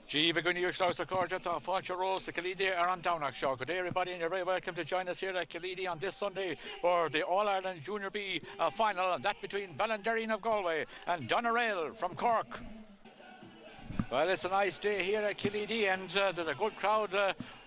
Gee, we're going to use the Corja to Falcher Rose, the Kalidi are on Downach Show. Good day, everybody, and you're very welcome to join us here at Kalidi on this Sunday for the All Ireland Junior B final, and that between Ballinderreen of Galway and Doneraile from Cork. Well, it's a nice day here at Killeedy, and there's a good crowd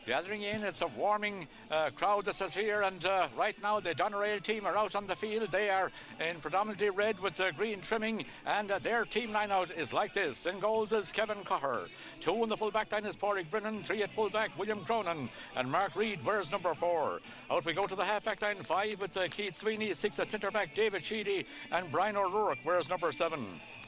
gathering in. It's a warming crowd that is here, and right now the Doneraile team are out on the field. They are in predominantly red with green trimming, and their team line out is like this. In goals is Kevin Coher. 2 in the full back line is Pádraig Brennan. 3 at full back, William Cronin, and Mark Reid wears number 4. Out we go to the half back line, 5 with Keith Sweeney. 6 at centre back, David Sheedy, and Brian O'Rourke wears number 7.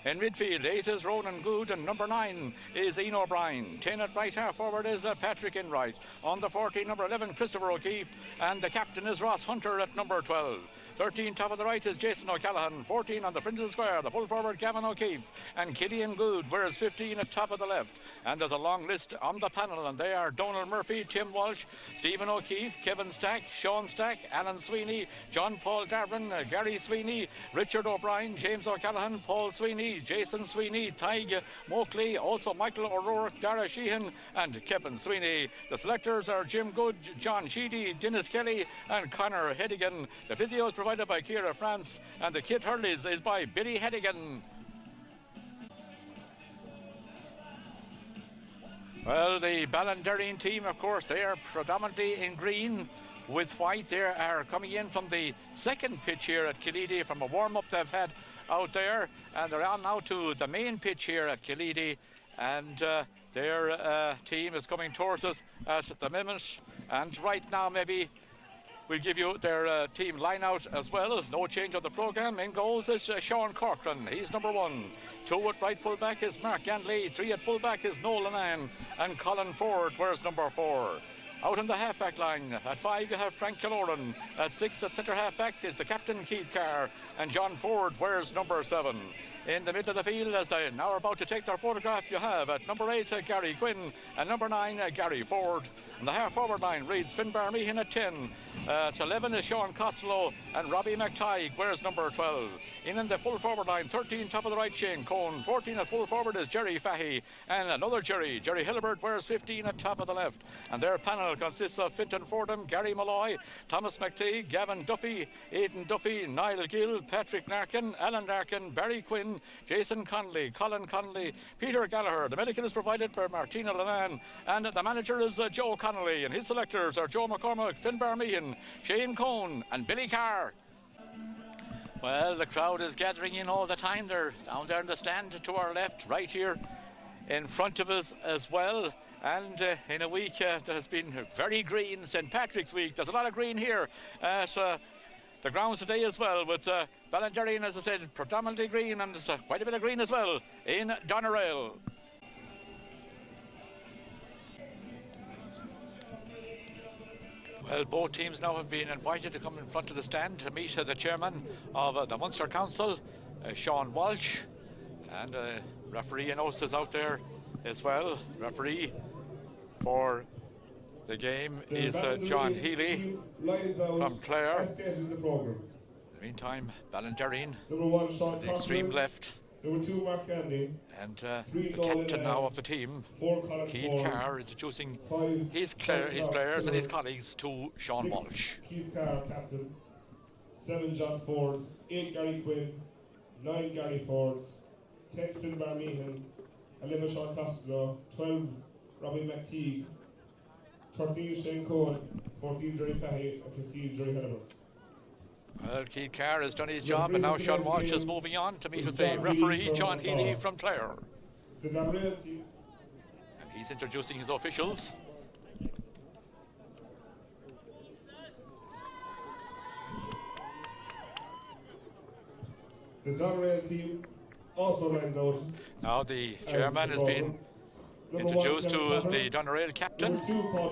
In midfield, 8 is Ronan Good, and number 9 is Ian O'Brien. 10 at right half forward is Patrick Enright. On the 14, number 11, Christopher O'Keefe, and the captain is Ross Hunter at number 12. 13 top of the right is Jason O'Callaghan. 14 on the fringe of the square, the full forward Gavin O'Keefe, and Killian Good, whereas 15 at top of the left. And there's a long list on the panel, and they are Donald Murphy, Tim Walsh, Stephen O'Keefe, Kevin Stack, Sean Stack, Alan Sweeney, John Paul Darvin, Gary Sweeney, Richard O'Brien, James O'Callaghan, Paul Sweeney, Jason Sweeney, Tig Moakley, also Michael O'Rourke, Dara Sheehan, and Kevin Sweeney. The selectors are Jim Good, John Sheedy, Dennis Kelly, and Connor Hedigan. The physio is provided by Ciara France, and the kit hurleys is by Billy Hedigan. Well, the Ballinderreen team, of course, they are predominantly in green with white. They are coming in from the second pitch here at Killeedy from a warm-up they've had out there, and they're on now to the main pitch here at Killeedy, and their team is coming towards us at the minute. And right now, maybe we'll give you their team line out as well. No change of the programme. In goals is Sean Corcoran. He's number 1. 2 at right full back is Mark Ganley. 3 at full back is Nolan Ann, and Colin Ford wears number 4. Out on the half-back line, at 5 you have Frank Killoran. At 6 at centre half-back is the captain Keith Carr, and John Ford wears number 7. In the middle of the field, as they now are about to take their photograph, you have at number 8 Gary Quinn, and number 9 Gary Ford. And the half-forward line reads Finbar Meehan at 10. At 11 is Sean Costello, and Robbie McTighe wears number 12. In the full forward line, 13 top of the right, Shane Cohn. 14 at full forward is Jerry Fahey, and another Jerry Hillibert wears 15 at top of the left. And their panel consists of Fintan Fordham, Gary Malloy, Thomas McTeague, Gavin Duffy, Aidan Duffy, Niall Gill, Patrick Larkin, Alan Larkin, Barry Quinn, Jason Connolly, Colin Connolly, Peter Gallagher. The medical is provided by Martina Lenan, and the manager is Joe Connolly, and his selectors are Joe McCormack, Finbar Meehan, Shane Cohn, and Billy Carr. Well, the crowd is gathering in all the time. They're down there in the stand to our left, right here in front of us as well. And in a week that has been very green, St. Patrick's week, there's a lot of green here at the grounds today as well, with Ballinderreen, as I said, predominantly green, and there's quite a bit of green as well in Doneraile. Well, both teams now have been invited to come in front of the stand to meet the chairman of the Munster Council, Sean Walsh, and referee Enos is out there as well. Referee for the game is John Healy from Clare. In the meantime, Ballinderreen to the extreme left. Number 2, Mark Gandy. And the captain now of the team, Keith Carr, is introducing his players and his colleagues to Sean Walsh. Keith Carr, captain. 7, John Ford. 8, Gary Quinn. 9, Gary Ford. 10, Finbar Meehan. 11, Sean Costello. 12, Robbie McTeague. 13, Shane Cohen. 14, Jerry Fahey. And 15, Jerry Hillibert. Well, Keith Carr has done his job, and now Sean Walsh is moving on to meet with the referee, John Healy from Clare. And he's introducing his officials. The Doneraile team also lines out. Now the chairman has been introduced to the Doneraile captain.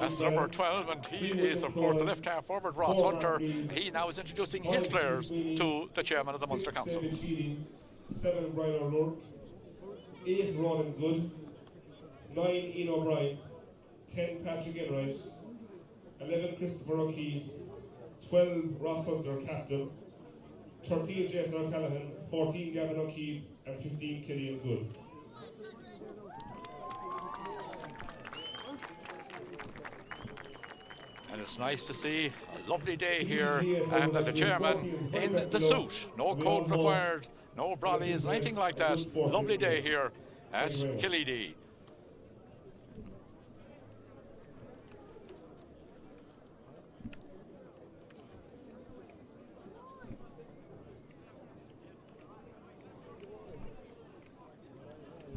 That's number 12, and he is, of course, the left half forward, Ross Hunter. He now is introducing his players to the chairman of the Munster Council. 7, Brian O'Rourke. 8, Ronan Good. 9, Ian O'Brien. 10, Patrick Enright. 11, Christopher O'Keefe. 12, Ross Hunter, captain. 13, Jason O'Callaghan. 14, Gavin O'Keefe. And 15, Killian Good. And it's nice to see a lovely day here, and the chairman in the suit. No coat required, no brollies, anything like that. Lovely day here at Killeedy.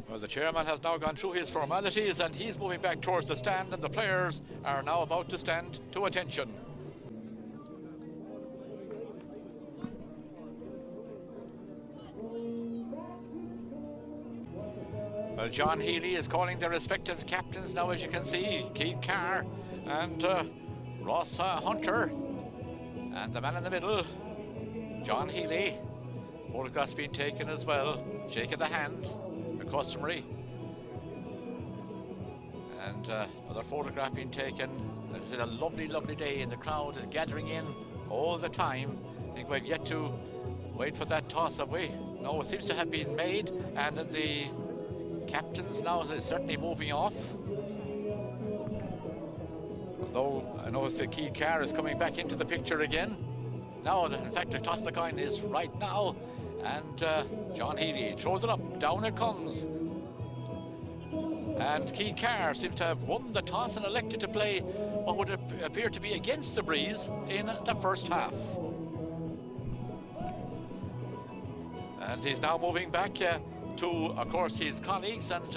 Well, the chairman has now gone through his formalities and he's moving back towards the stand, and the players are now about to stand to attention. Well, John Healy is calling their respective captains now, as you can see. Keith Carr and Ross Hunter. And the man in the middle, John Healy. Photographs being taken as well. Shake of the hand, the customary. And another photograph being taken. It's a lovely, lovely day, and the crowd is gathering in all the time. I think we've yet to wait for that toss, have we? No, it seems to have been made, and the captains now is certainly moving off. Though I notice the key car is coming back into the picture again. Now, in fact, the toss the coin is right now, and John Healy throws it up, down it comes. And Keith Carr seems to have won the toss and elected to play what would appear to be against the breeze in the first half. And he's now moving back to, of course, his colleagues, and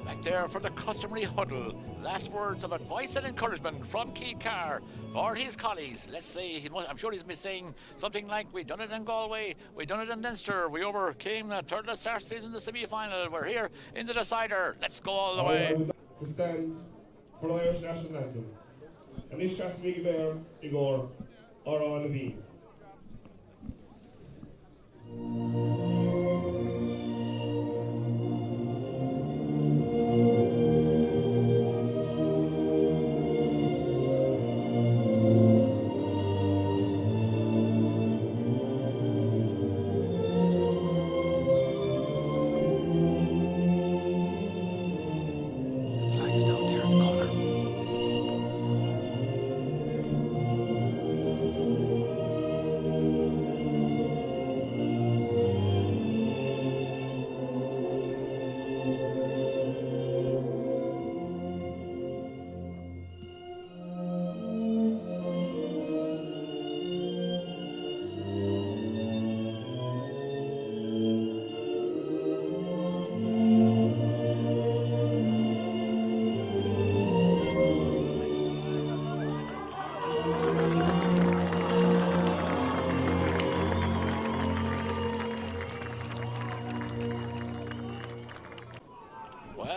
back there for the customary huddle. Last words of advice and encouragement from Keith Carr for his colleagues. Let's say, I'm sure he's been saying something like, "We done it in Galway, we done it in Leinster, we overcame Thurles Sarsfields in the semi-final, we're here in the decider, let's go all the way." I would like to stand for the Irish national anthem. And this has to be there, Igor, or all of you.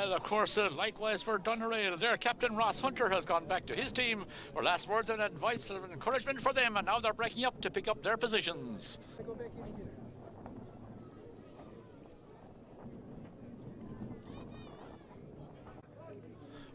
Of course, likewise for Doneraile, their captain Ross Hunter has gone back to his team for last words and advice and encouragement for them, and now they're breaking up to pick up their positions.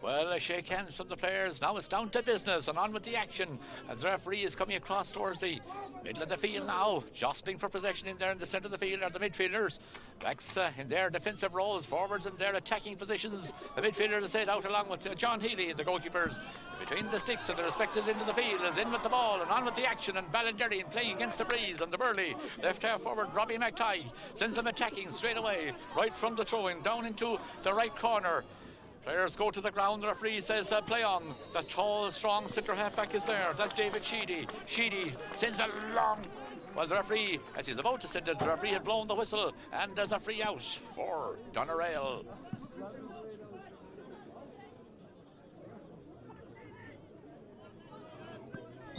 Well, a shake hands from the players. Now it's down to business and on with the action as the referee is coming across towards the middle of the field now, jostling for possession in there in the centre of the field are the midfielders. Backs in their defensive roles, forwards in their attacking positions. The midfielders set out along with John Healy, the goalkeepers. Between the sticks of the respective end of the field is in with the ball and on with the action, and Ballinderreen playing against the breeze, and the Burley left half forward Robbie McTighe sends them attacking straight away, right from the throw-in down into the right corner. Players go to the ground. The referee says play on. The tall, strong centre halfback is there. That's David Sheedy. Sheedy sends a long. Well, the referee, as he's about to send it, the referee had blown the whistle, and there's a free out for Doneraile.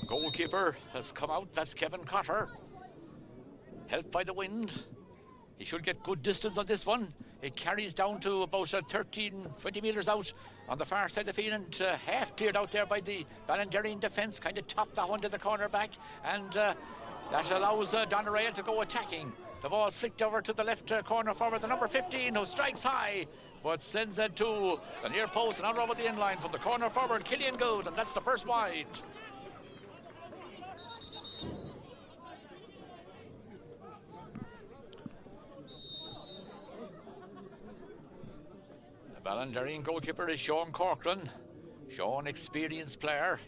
Goalkeeper has come out. That's Kevin Cotter. Helped by the wind. He should get good distance on this one. It carries down to about 13, 20 metres out on the far side of the field, and half cleared out there by the Ballinderreen defence, kind of topped that one to the corner back, and that allows Doneraile to go attacking. The ball flicked over to the left corner forward, the number 15, who strikes high, but sends it to the near post and out over the inline from the corner forward, Killian Good, and that's the first wide. Ballinderreen goalkeeper is Sean Corcoran. Sean, experienced player.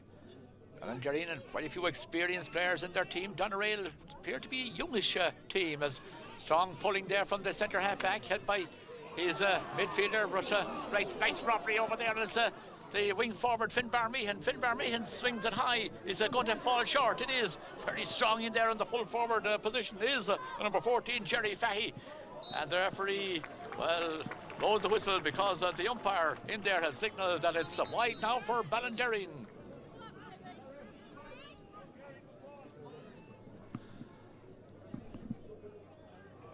Ballinderreen and quite a few experienced players in their team. Doneraile appear to be a youngish team, as strong pulling there from the centre half back, helped by his midfielder. Right, nice robbery over there as the wing forward Finn Barmehan. Finn Barmehan swings it high. Is it going to fall short? It is. Very strong in there in the full forward position is number 14, Jerry Fahey. And the referee, well, blows the whistle because the umpire in there has signalled that it's wide now for Ballinderreen.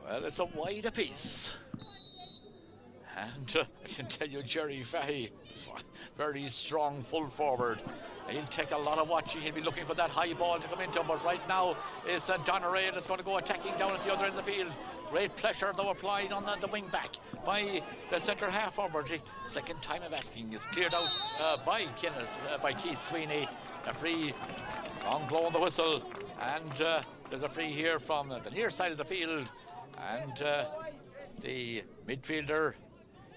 Well, it's a wide apiece. And I can tell you, Jerry Fahey, very strong full forward. He'll take a lot of watching. He'll be looking for that high ball to come into him. But right now, it's Doneraile that's going to go attacking down at the other end of the field. Great pressure, though, applied on the wing back by the centre half forward. The second time of asking is cleared out by Keith Sweeney. A free, long blow on the whistle. And there's a free here from the near side of the field. And the midfielder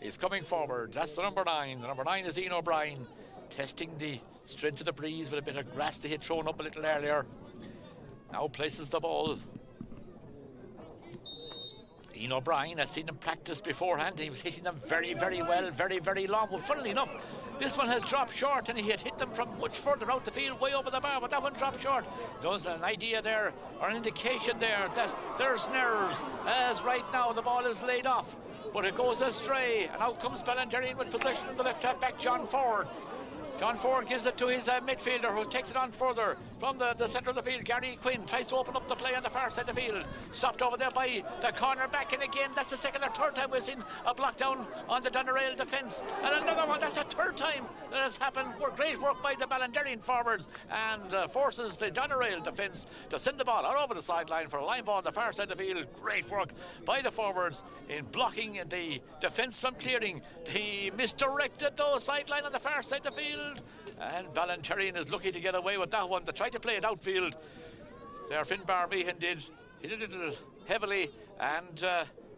is coming forward. That's the number 9. The number 9 is Ian O'Brien, testing the strength of the breeze with a bit of grass that he had thrown up a little earlier. Now places the ball. Ian O'Brien has seen them practice beforehand. He was hitting them very, very well, very, very long. Well, funnily enough, this one has dropped short, and he had hit them from much further out the field, way over the bar, but that one dropped short. There's an idea there, or an indication there, that there's nerves, as right now the ball is laid off, but it goes astray, and out comes Ballinderreen with possession of the left half back, John Ford. John Ford gives it to his midfielder, who takes it on further from the centre of the field. Gary Quinn tries to open up the play on the far side of the field. Stopped over there by the corner back, and again, that's the second or third time we've seen a block down on the Doneraile defence. And another one, that's the third time that has happened. Great work by the Ballinderreen forwards, and forces the Doneraile defence to send the ball out over the sideline for a line ball on the far side of the field. Great work by the forwards in blocking the defence from clearing. He misdirected those sideline on the far side of the field. And Ballinderreen is lucky to get away with that one. They tried to play it outfield. There, Finn Barmehan did. He did it heavily, and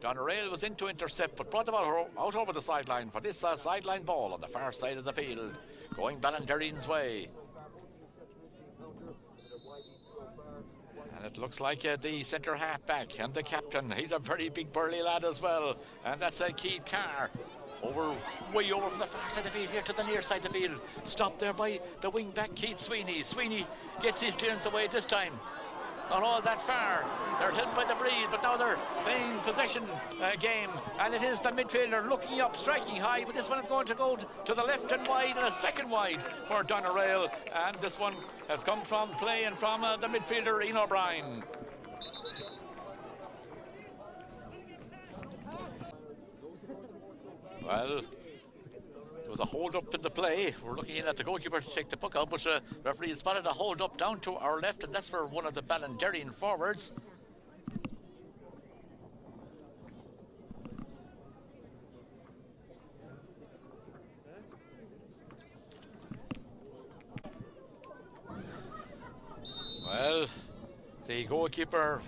Doneraile was in to intercept, but brought the ball out over the sideline for this sideline ball on the far side of the field, going Ballinderreen's way. And it looks like the centre half back and the captain. He's a very big burly lad as well, and that's Keith Carr. Way over from the far side of the field here to the near side of the field. Stopped there by the wing back Keith Sweeney. Sweeney gets his clearance away this time. Not all that far. They're held by the breeze, but now they're playing possession game. And it is the midfielder looking up, striking high, but this one is going to go to the left and wide, and a second wide for Doneraile. And this one has come from play and from the midfielder Ian O'Brien. Well, there was a hold-up in the play. We're looking in at the goalkeeper to take the puck out, but the referee has spotted a hold-up down to our left, and that's for one of the Ballinderreen forwards. Well, the goalkeeper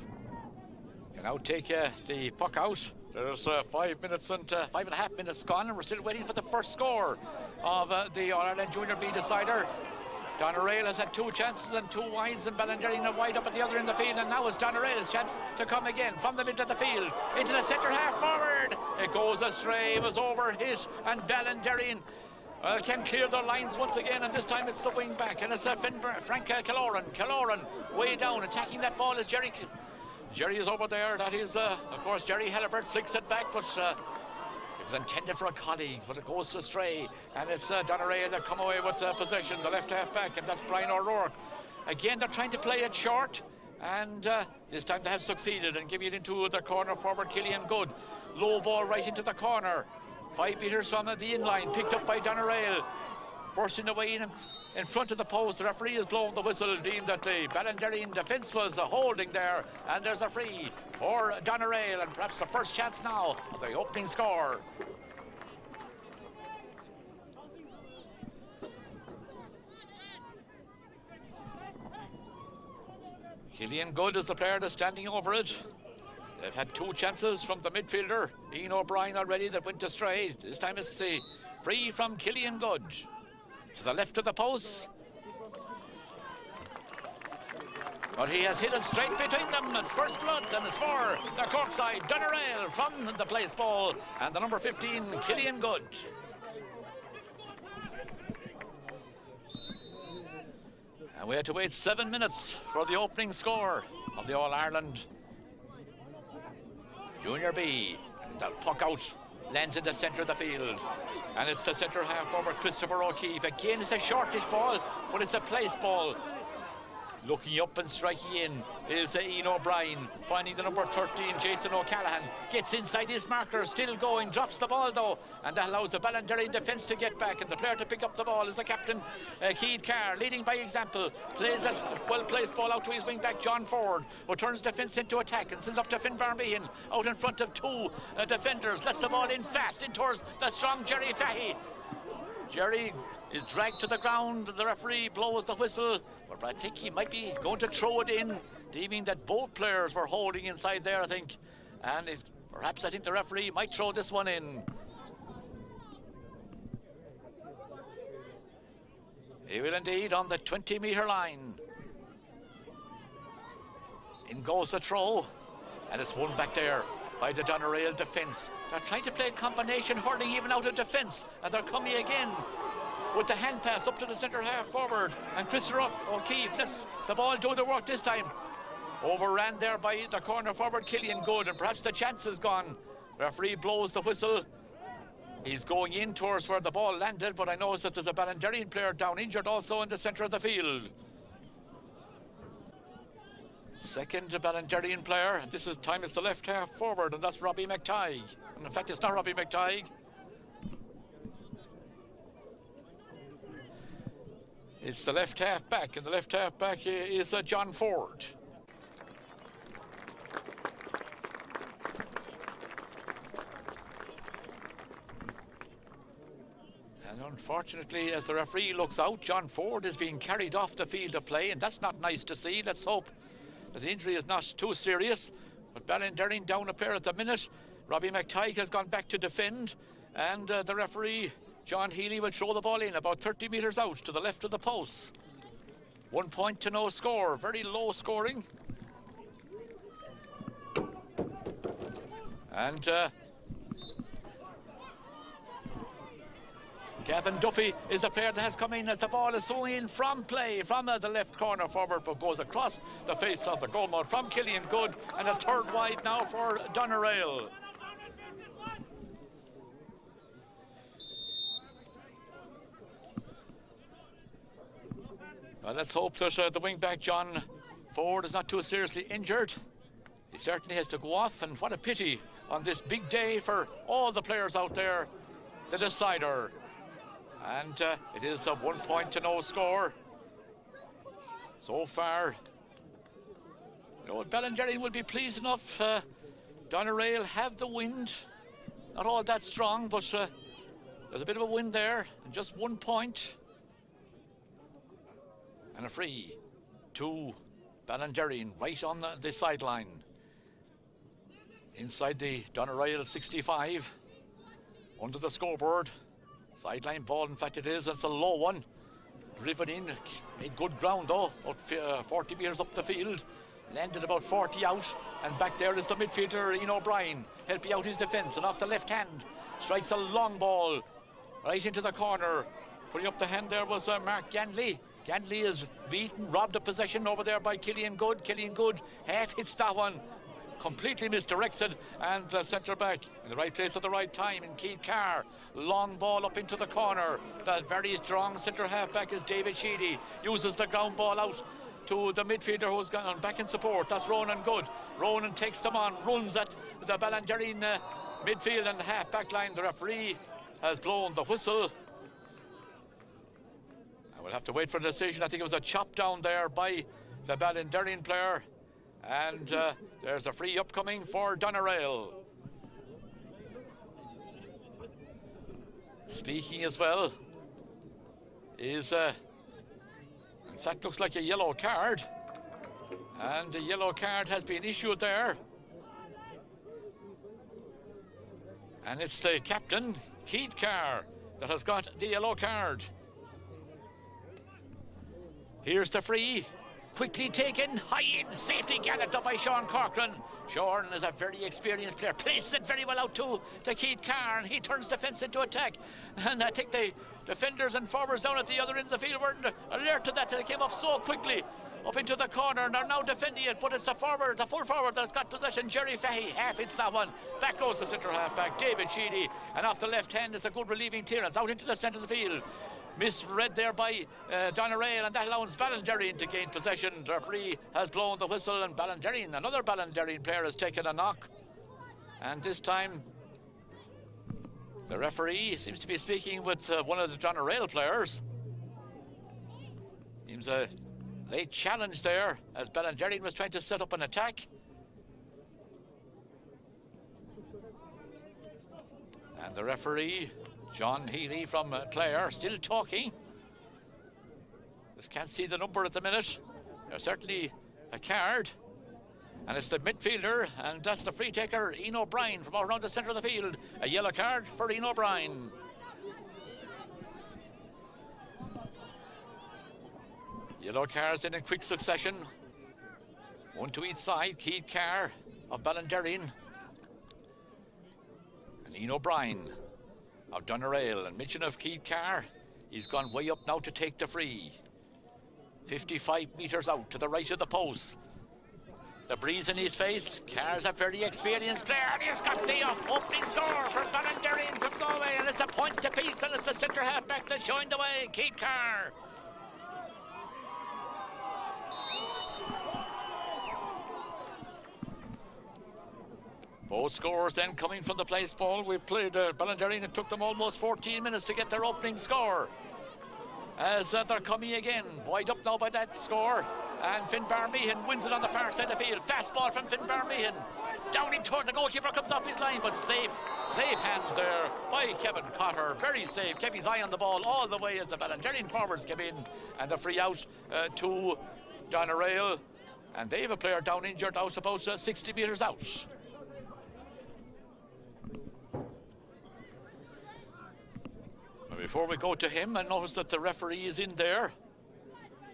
can now take the puck out. There's 5 minutes and 5.5 minutes gone, and we're still waiting for the first score of the All-Ireland Junior B decider. Doneraile has had 2 chances and 2 wides, and Ballinderreen are wide up at the other end of the field, and now it's Doneraile's chance to come again from the mid of the field into the centre half forward. It goes astray, it was overhit, and Ballinderreen can clear their lines once again, and this time it's the wing back, and it's Frank Killoran. Killoran way down, attacking that ball is Jerry. Jerry is over there. That is, of course, Jerry Halliburton flicks it back, but it was intended for a colleague, but it goes astray. And it's Doneraile that come away with possession, the left half back, and that's Brian O'Rourke. Again, they're trying to play it short, and this time they have succeeded and giving it into the corner forward, Killian Good. Low ball right into the corner. 5 metres from the inline, picked up by Doneraile. Bursting away in front of the post. The referee has blown the whistle, deemed that the Ballinderreen defence was holding there, and there's a free for Doneraile, and perhaps the first chance now of the opening score. Killian Good is the player that's standing over it. They've had 2 chances from the midfielder Ian O'Brien already that went astray. This time it's the free from Killian Good. To the left of the post. But he has hit it straight between them. It's first blood, and it's for the Corkside Doneraile from the place ball, and the number 15, Killian Good. And we had to wait 7 minutes for the opening score of the All-Ireland Junior B. And that puck out lands in the centre of the field. And it's the centre half forward, Christopher O'Keefe. Again, it's a shortish ball, but it's a place ball. Looking up and striking in is Ian O'Brien, finding the number 13, Jason O'Callaghan. Gets inside his marker, still going, drops the ball though, and that allows the Ballinderreen defence to get back, and the player to pick up the ball is the captain, Keith Carr, leading by example. Plays a well-placed ball out to his wing-back, John Ford, who turns defence into attack and sends up to Finn Barmehan, out in front of two defenders, lets the ball in fast, in towards the strong Jerry Fahey. Jerry is dragged to the ground, the referee blows the whistle, but I think he might be going to throw it in, deeming that both players were holding inside there, I think. And perhaps I think the referee might throw this one in. He will indeed, on the 20-metre line. In goes the throw, and it's won back there by the Doneraile defence. They're trying to play a combination, hurling even out of defence, and they're coming again with the hand pass up to the centre half forward, and Christopher O'Keefe lets the ball do the work this time. Overran there by the corner forward, Killian Good, and perhaps the chance is gone. Referee blows the whistle. He's going in towards where the ball landed, but I notice that there's a Ballinderreen player down injured also in the centre of the field. Second Ballinderreen player, this is time it's the left half forward, and that's Robbie McTighe. And in fact, it's not Robbie McTighe. It's the left half back, and the left half back is John Ford. And unfortunately, as the referee looks out, John Ford is being carried off the field of play, and that's not nice to see. Let's hope that the injury is not too serious. But Ballinderreen down a player at the minute. Robbie McTighe has gone back to defend, and the referee, John Healy, will throw the ball in about 30 metres out to the left of the post. 1 point to no score, very low scoring. And Gavin Duffy is the player that has come in as the ball is swung in from play from the left corner forward, but goes across the face of the goal mouth from Killian Good, and a third wide now for Doneraile. Well, let's hope that the wing-back John Ford is not too seriously injured. He certainly has to go off, and what a pity on this big day for all the players out there, the decider. And it is a 1 point to no score. So far, you know, Ballinderreen will be pleased enough. Doneraile have the wind. Not all that strong, but there's a bit of a wind there, and just 1 point. And a free to Ballinderreen right on the sideline. Inside the Doneraile 65, under the scoreboard. Sideline ball, in fact it is, it's a low one. Driven in, made good ground though, about 40 metres up the field. Landed about 40 out, and back there is the midfielder, Ian O'Brien, helping out his defence, and off the left hand, strikes a long ball right into the corner. Putting up the hand there was Mark Ganley. Ganley is beaten, robbed of possession over there by Killian Good. Killian Good half hits that one, completely misdirected, and the centre back in the right place at the right time in Keith Carr. Long ball up into the corner. The very strong centre half back is David Sheedy. Uses the ground ball out to the midfielder who's gone back in support. That's Ronan Good. Ronan takes them on, runs at the Ballinderreen midfield and half back line. The referee has blown the whistle. And we'll have to wait for a decision. I think it was a chop down there by the Ballinderreen player. And there's a free upcoming for Doneraile. Speaking as well is, in fact, looks like a yellow card. And a yellow card has been issued there. And it's the captain, Keith Carr, that has got the yellow card. Here's the free. quickly taken, high in, safely galloped up by Sean Corcoran. Sean is a very experienced player, places it very well out to Keith Carr, and he turns defence into attack. And I think the defenders and forwards down at the other end of the field weren't alert to that, and it came up so quickly up into the corner, and they're now defending it, but it's the full forward that's got possession. Jerry Fahey half hits that one. Back goes the centre half back, David Sheedy, and off the left hand is a good relieving clearance out into the centre of the field. Misread there by Doneraile, and that allows Ballinderreen to gain possession. The referee has blown the whistle, and another Ballinderreen player has taken a knock. And this time, the referee seems to be speaking with one of the Doneraile players. Seems a late challenge there, as Ballinderreen was trying to set up an attack. And the referee, John Healy from Clare, still talking. Just can't see the number at the minute. There's certainly a card, and it's the midfielder, and that's the free taker, Ian O'Brien, from around the centre of the field. A yellow card for Ian O'Brien. Yellow cards in quick succession. One to each side. Keith Carr of Ballinderreen and Ian O'Brien of Doneraile. And mention of Keith Carr, he's gone way up now to take the free. 55 metres out to the right of the post. The breeze in his face. Carr's a very experienced player, and he's got the opening score for Ballinderreen from Galway, and it's a point to piece, and it's the centre half back that's showing the way, Keith Carr. Both scores then coming from the place ball. We played Ballinderreen. It took them almost 14 minutes to get their opening score. As they're coming again, buoyed up now by that score. And Finn Barmeehan wins it on the far side of the field. Fast ball from Finn Barmeehan. Down in toward the goalkeeper, comes off his line, but safe hands there by Kevin Cotter. Very safe, kept his eye on the ball all the way as the Ballinderreen forwards came in. And the free out to Doneraile. And they have a player down injured out about 60 metres out. Before we go to him, I notice that the referee is in there.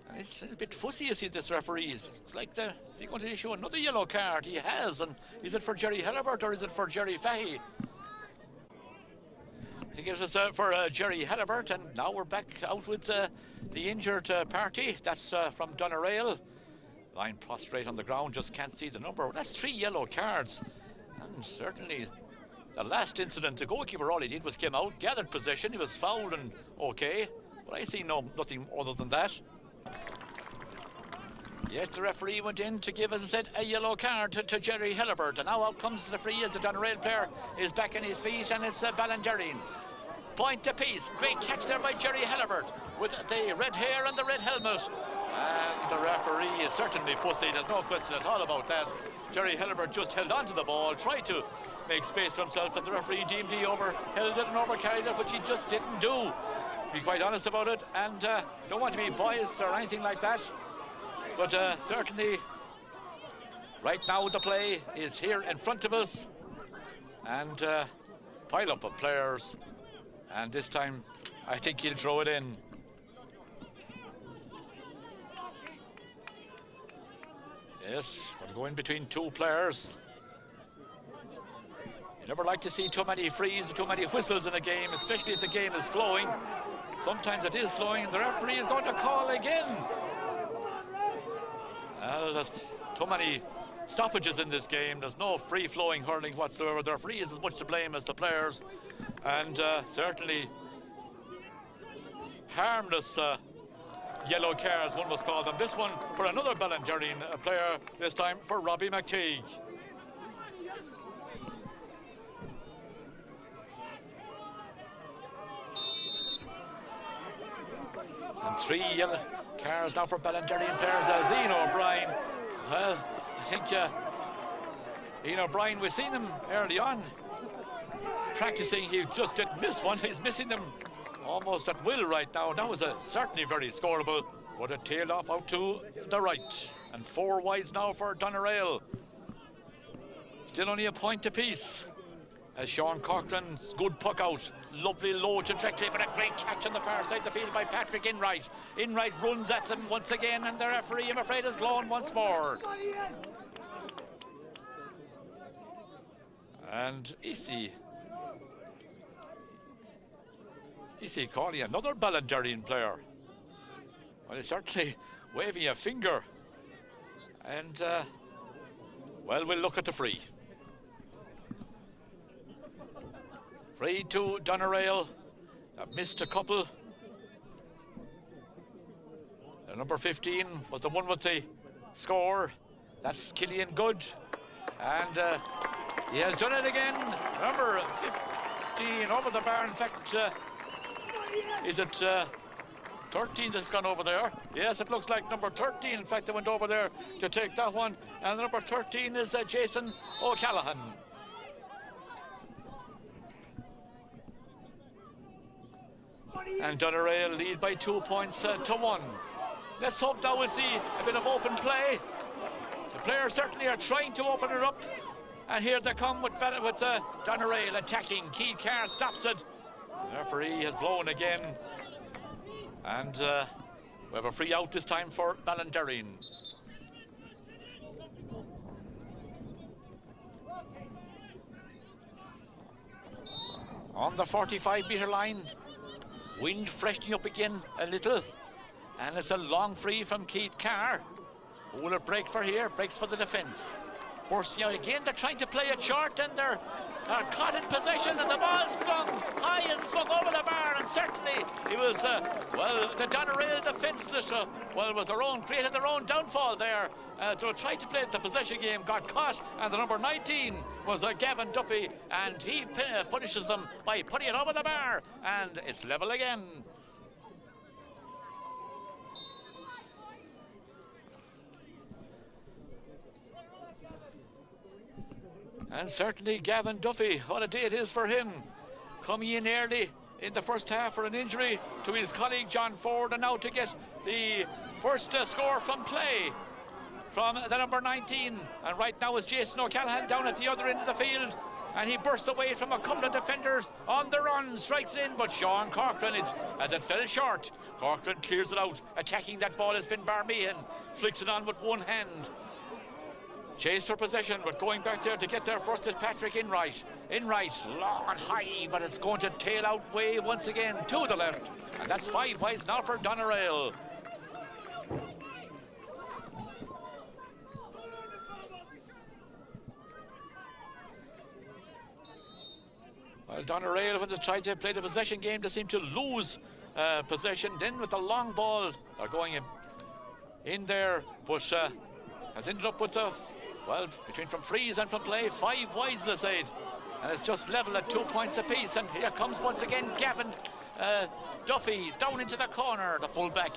And it's a bit fussy, you see, this referee. It's like, is he going to issue another yellow card? He has, and is it for Jerry Hellebert or is it for Jerry Fahey? I think it was for Jerry Hellebert, and now we're back out with the injured party. That's from Doneraile. Lying prostrate on the ground, just can't see the number. That's 3 yellow cards, and certainly the last incident, the goalkeeper, all he did was came out, gathered possession, he was fouled and okay, but I see nothing other than that. Yet the referee went in to give, as I said, a yellow card to Jerry Hellebert, and now out comes the free as the Doneraile player is back on his feet, and it's Ballinderreen. Point to piece, great catch there by Jerry Hellebert with the red hair and the red helmet. And the referee is certainly fussy, there's no question at all about that. Jerry Hellebert just held on to the ball, tried to make space for himself, and the referee deemed he overheld it and overcarried it, which he just didn't do. Be quite honest about it, and don't want to be biased or anything like that, but certainly right now the play is here in front of us, and pile up of players, and this time I think he'll throw it in. Yes, going to go in between 2 players. You never like to see too many frees or too many whistles in a game, especially if the game is flowing. Sometimes it is flowing, and the referee is going to call again. There's too many stoppages in this game. There's no free-flowing hurling whatsoever. The referee is as much to blame as the players, and certainly harmless yellow cards, one must call them. This one for another Ballinderreen player, this time for Robbie McTeague. And 3 yellow cards now for Ballinderreen players as Ian O'Brien. Well, I think Ian O'Brien, we've seen him early on practicing. He just didn't miss one. He's missing them almost at will right now. That was certainly very scoreable, but it tailed off out to the right. And 4 wides now for Doneraile. Still only a point apiece. as Sean Corcoran's good puck out. Lovely low trajectory, but a great catch on the far side of the field by Patrick Enright. Enright runs at him once again, and the referee, I'm afraid, has blown once more. And is he calling another Ballinderreen player? Well, he's certainly waving a finger. And, well, we'll look at the free. Free to Doneraile. I've missed a couple. The number 15 was the one with the score. That's Killian Good. And he has done it again. Number 15 over the bar. In fact, is it 13 that's gone over there? Yes, it looks like number 13. In fact, they went over there to take that one. And number 13 is Jason O'Callaghan. And Doneraile lead by 2 points to 1. Let's hope now we'll see a bit of open play. The players certainly are trying to open it up. And here they come with Doneraile attacking. Keith Carr stops it. The referee has blown again. And we have a free out this time for Ballinderreen. On the 45-metre line. Wind freshening up again a little. And it's a long free from Keith Carr. Who will it break for here? Breaks for the defence. Bursting out again, they're trying to play it short, and they're caught in possession, and the ball swung high and swung over the bar, and certainly it was, well, the Doneraile defence created their own downfall there. So tried to play the possession game, got caught, and the number 19 was Gavin Duffy, and he punishes them by putting it over the bar, and it's level again. And certainly Gavin Duffy, what a day it is for him. Coming in early in the first half for an injury to his colleague John Ford, and now to get the first score from play from the number 19. And right now is Jason O'Callaghan down at the other end of the field, and he bursts away from a couple of defenders on the run, strikes it in, but Sean Corcoran, as it fell short, Corcoran clears it out. Attacking that ball is Finn Barmeehan, flicks it on with one hand. Chase for possession, but going back there to get there first is Patrick Enright. Enright, long and high, but it's going to tail out way once again to the left. And that's 5 wides now for Doneraile. Well, Doneraile, when they tried to play the possession game, they seem to lose possession. Then with the long ball, they're going in there, but has ended up with well, between from frees and from play, 5 wides the side, and it's just level at 2 points apiece. And here comes once again Gavin Duffy down into the corner. The fullback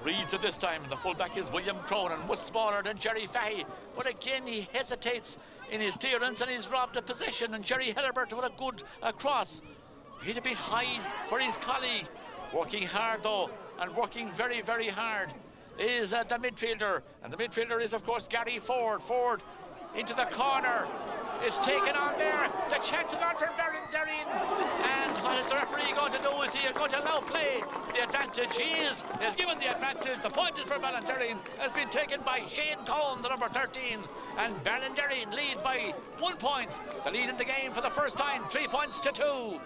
reads it this time. The fullback is William Cronin, was smaller than Jerry Fahey, but again he hesitates in his clearance and he's robbed a position. And Jerry Hillibert with a good cross, hit a bit high for his colleague. Working hard though, and working very, very hard is the midfielder, and the midfielder is of course Gary Ford. Ford into the corner, it's taken on there, the chance is on for Ballinderreen, and what is the referee going to do? Is he going to allow play? The advantage, he is given the advantage. The point is for Ballinderreen, has been taken by Shane Cohn, the number 13, and Ballinderreen lead by 1 point. The lead in the game for the first time, 3 points to 2.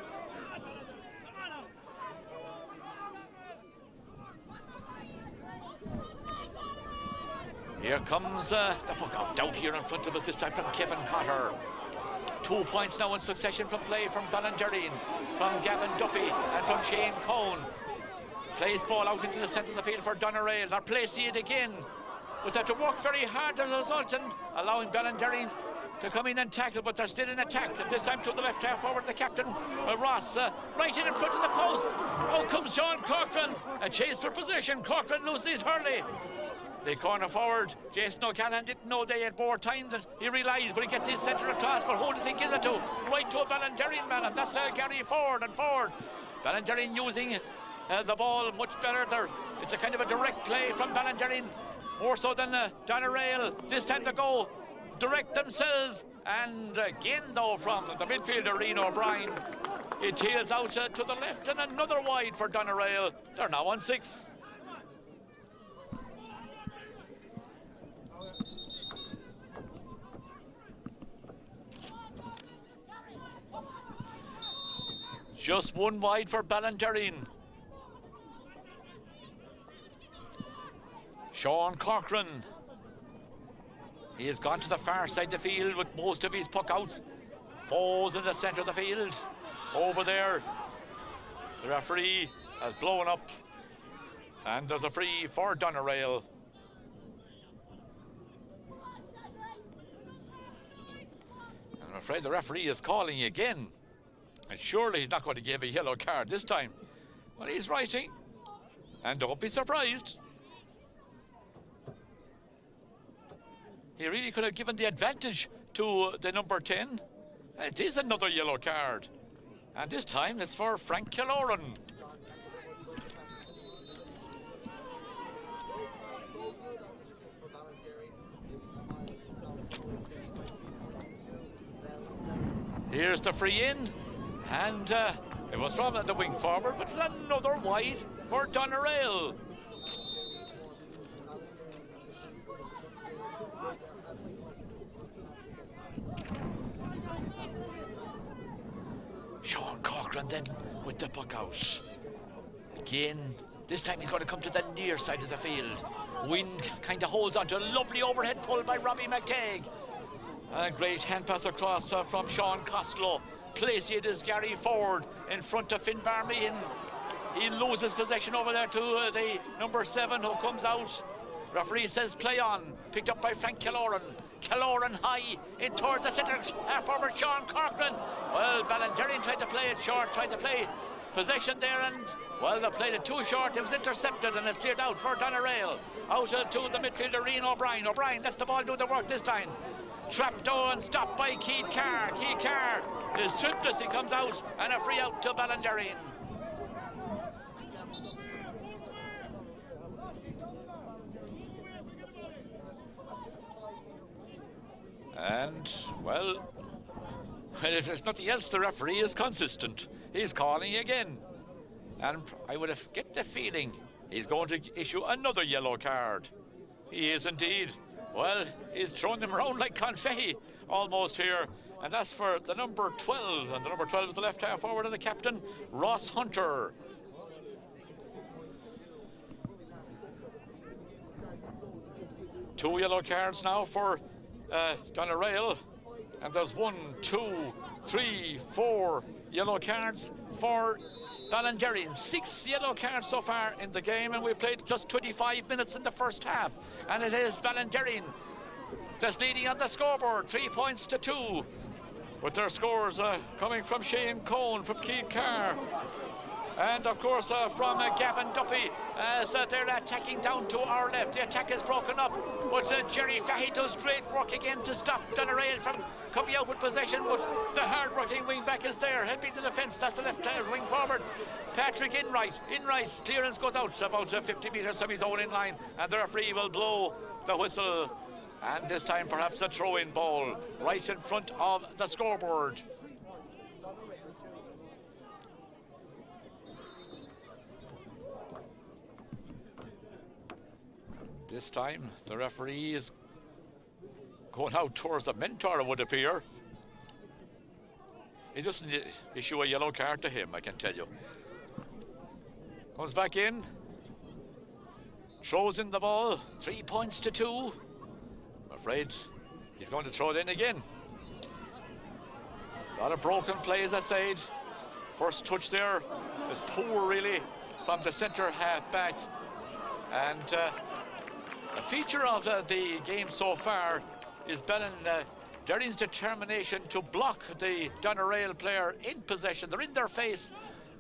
Here comes the puck out here in front of us, this time from Kevin Cotter. 2 points now in succession from play from Ballinderreen, from Gavin Duffy and from Shane Cohn. Plays ball out into the centre of the field for Doneraile. They're placing it again, but they have to work very hard as a result, and allowing Ballinderreen to come in and tackle, but they're still in attack. And this time to the left half forward, the captain, Ross, right in front of the post. Out comes Sean Corcoran, a chase for possession. Corcoran loses his hurley. The corner forward, Jason O'Callaghan, didn't know they had more time than he realised, but he gets his centre across. But who do they give it to? Right to a Ballinderreen man, and that's Gary Ford. And Ford, Ballinderreen using the ball much better there. It's a kind of a direct play from Ballinderreen, more so than Doneraile. This time to go direct themselves, And again, though, from the midfielder, Reno O'Brien, it tails out to the left, and another wide for Doneraile. They're now on 6. Just one wide for Ballinderreen. Sean Corcoran. He has gone to the far side of the field with most of his puck out. Falls in the centre of the field. Over there, the referee has blown up, and there's a free for Doneraile. I'm afraid the referee is calling again. And surely he's not going to give a yellow card this time. Well, he's writing. And don't be surprised. He really could have given the advantage to the number 10. It is another yellow card. And this time it's for Frank Killoran. Here's the free in. And it was from the wing forward, but it's another wide for Doneraile. Sean Corcoran then with the puck out. Again, this time he's going to come to the near side of the field. Wind kind of holds onto a lovely overhead pull by Robbie McTagg. A great hand pass across from Sean Costello. Places is Gary Ford in front of Finn Barmeehan. He loses possession over there to the number 7 who comes out. Referee says play on. Picked up by Frank Killoran. Killoran high in towards the centre. Forward Sean Corcoran. Well, Ballinderreen tried to play it short, tried to play possession there, and well, they played it too short. It was intercepted and it's cleared out for Doneraile. Out to the midfielder Reno O'Brien. O'Brien lets the ball do the work this time. Trapped and stopped by Keith Carr. Keith Carr is tripped as he comes out, and a free out to Ballinderreen. And, well, if there's nothing else, the referee is consistent. He's calling again. And I would have get the feeling he's going to issue another yellow card. He is indeed. Well, he's throwing them around like confetti almost here. And that's for the number 12. And the number 12 is the left half forward of the captain, Ross Hunter. Two yellow cards now for Doneraile. And there's 1, 2, 3, 4 yellow cards for Ballinderreen. 6 yellow cards so far in the game, and we played just 25 minutes in the first half. And it is Ballinderreen that's leading on the scoreboard, 3 points to 2. With their scores coming from Shane Cohn, from Keith Carr, and of course from Gavin Duffy, as they're attacking down to our left. The attack is broken up, but Jerry Fahey does great work again to stop Doneraile from coming out with possession, but the hard-working wing-back is there, helping the defence. That's the left wing forward. Patrick Inright, clearance goes out about 50 metres from his own in-line, and the referee will blow the whistle. And this time perhaps a throw-in ball right in front of the scoreboard. This time the referee is going out towards the mentor, it would appear. He doesn't issue a yellow card to him, I can tell you. Comes back in. Throws in the ball. 3 points to 2. I'm afraid he's going to throw it in again. A lot of broken play, as I said. First touch there is poor, really, from the centre half back. And a feature of the game so far is Ballinderreen's determination to block the Doneraile player in possession. They're in their face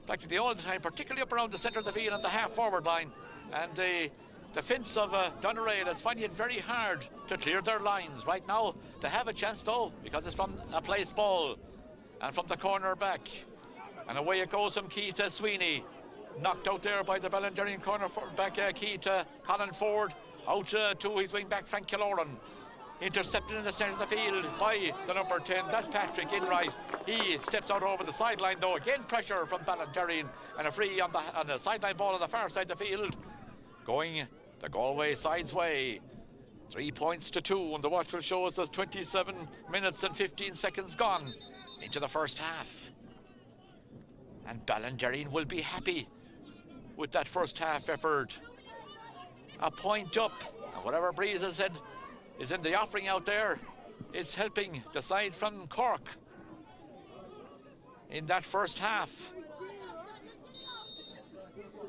practically all the time, particularly up around the centre of the field and the half-forward line. And the defence of Doneraile is finding it very hard to clear their lines. Right now, they have a chance, though, because it's from a place ball and from the corner back. And away it goes from Keith Sweeney. Knocked out there by the Ballinderreen corner back Keith Colin Ford. Out to his wing back, Frank Killoran. intercepted in the centre of the field by the number 10. That's Patrick Enright. He steps out over the sideline though. Again pressure from Ballinderreen, and a free on the sideline ball on the far side of the field. Going the Galway side's way. 3 points to 2, and the watch will show us there's 27 minutes and 15 seconds gone into the first half. And Ballinderreen will be happy with that first half effort. A point up, and whatever Breeze has said is in the offering out there, it's helping the side from Cork in that first half.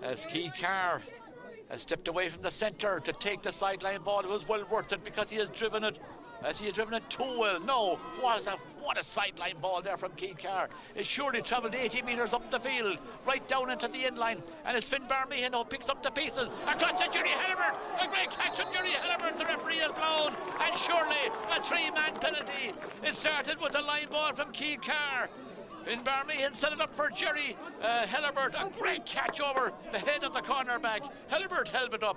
As Keith Carr has stepped away from the centre to take the sideline ball. It was well worth it because he has driven it, as he has driven it too well. No, what a sideline ball there from Keith Carr. It surely travelled 80 metres up the field, right down into the end line, and it's Finn Barmehan who picks up the pieces across to Jerry Helibert. A great catch from Jerry Helibert. The referee has blown, and surely a 3-man penalty. It started with a line ball from Keith Carr. Finn Barmehan set it up for Jerry Helibert. A great catch over the head of the cornerback. Helibert held it up.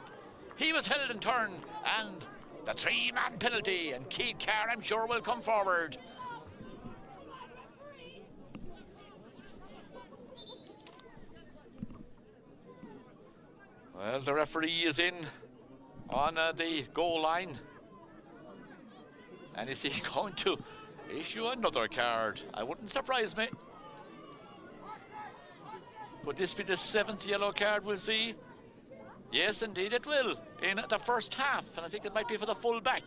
He was held in turn, and the 3-man penalty, and Keith Carr, I'm sure, will come forward. Well, the referee is in on the goal line, and is he going to issue another card? I wouldn't surprise me. Would this be the 7th yellow card we'll see? Yes, indeed it will, in the first half, and I think it might be for the full back.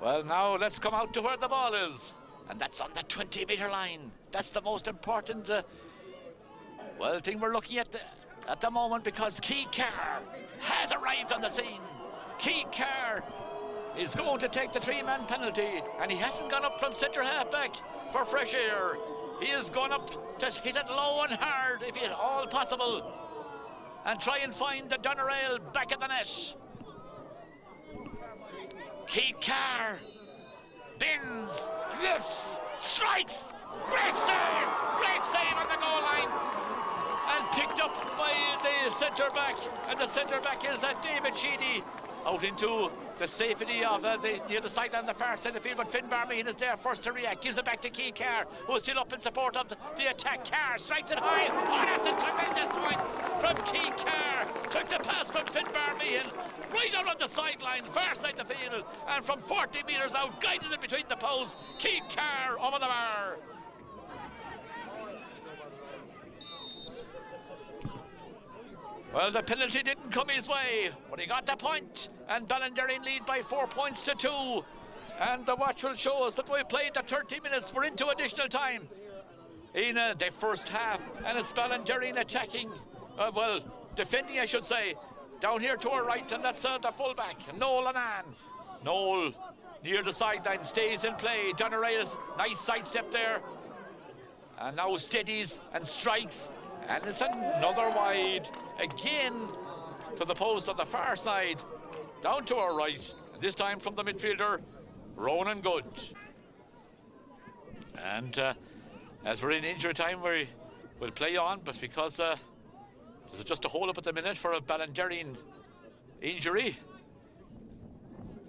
Well, now let's come out to where the ball is, and that's on the 20-metre line. That's the most important thing we're looking at the moment, because Keith Carr has arrived on the scene. Keith Carr is going to take the 3-man penalty, and he hasn't gone up from centre half back for fresh air. He has gone up to hit it low and hard, if at all possible, and try and find the Doneraile back at the net. Keith Carr bends, lifts, strikes. Great save on the goal line, and picked up by the centre back, and the centre back is David Sheedy, out into the safety of near the sideline on the far side of the field. But Finn Barmehan is there first to react, gives it back to Keith Carr, who is still up in support of the attack. Carr strikes it high. Oh, that's a tremendous point from Keith Carr. Took the pass from Finn Barmehan right out on the sideline, far side of the field, and from 40 metres out, guided it between the posts. Keith Carr over the bar. Well, the penalty didn't come his way, but he got the point, and Ballinderreen lead by 4 points to 2. And the watch will show us that we played the 30 minutes. We're into additional time in the first half, and it's Ballinderreen attacking, defending, I should say, down here to our right, and that's the fullback, Noel Annan. Noel near the sideline, stays in play. Doneraile, nice sidestep there, and now steadies and strikes, and it's another wide again to the post on the far side, down to our right, this time from the midfielder Ronan Good. And as we're in injury time, we'll play on, but because there's just a hold up at the minute for a Ballinderreen injury.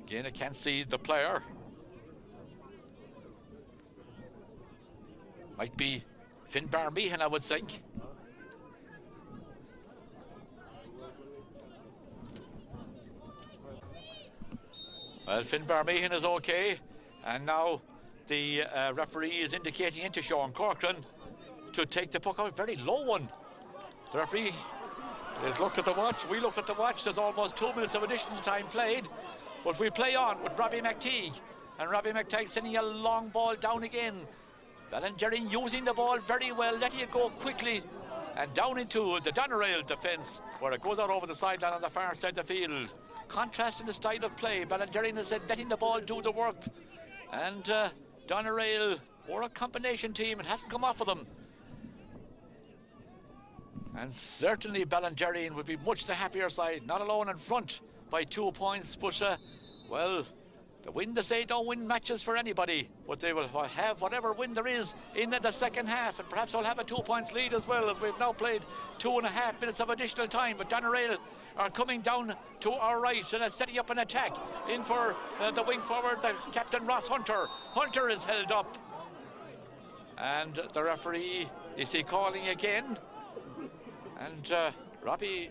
Again, I can't see the player. Might be Finn Barmehan, I would think. Well, Finn Barmehan is okay, and now the referee is indicating into Sean Corcoran to take the puck out. Very low one. The referee has looked at the watch. We looked at the watch. There's almost 2 minutes of additional time played, but we play on with Robbie McTeague, and Robbie McTeague sending a long ball down again. Ballinderreen using the ball very well, letting it go quickly and down into the Doneraile defence, where it goes out over the sideline on the far side of the field. Contrast in the style of play. Ballinderreen is letting the ball do the work, and Doneraile were a combination team. It hasn't come off of them, and certainly Ballinderreen would be much the happier side, not alone in front by 2 points, but well, The win, they say, don't win matches for anybody, but they will have whatever win there is in the second half, and perhaps they'll have a 2 points lead as well, as we've now played 2.5 minutes of additional time. But Doneraile are coming down to our right and are setting up an attack in for the wing forward, the captain Ross Hunter. Hunter is held up, and the referee, is he calling again? And Robbie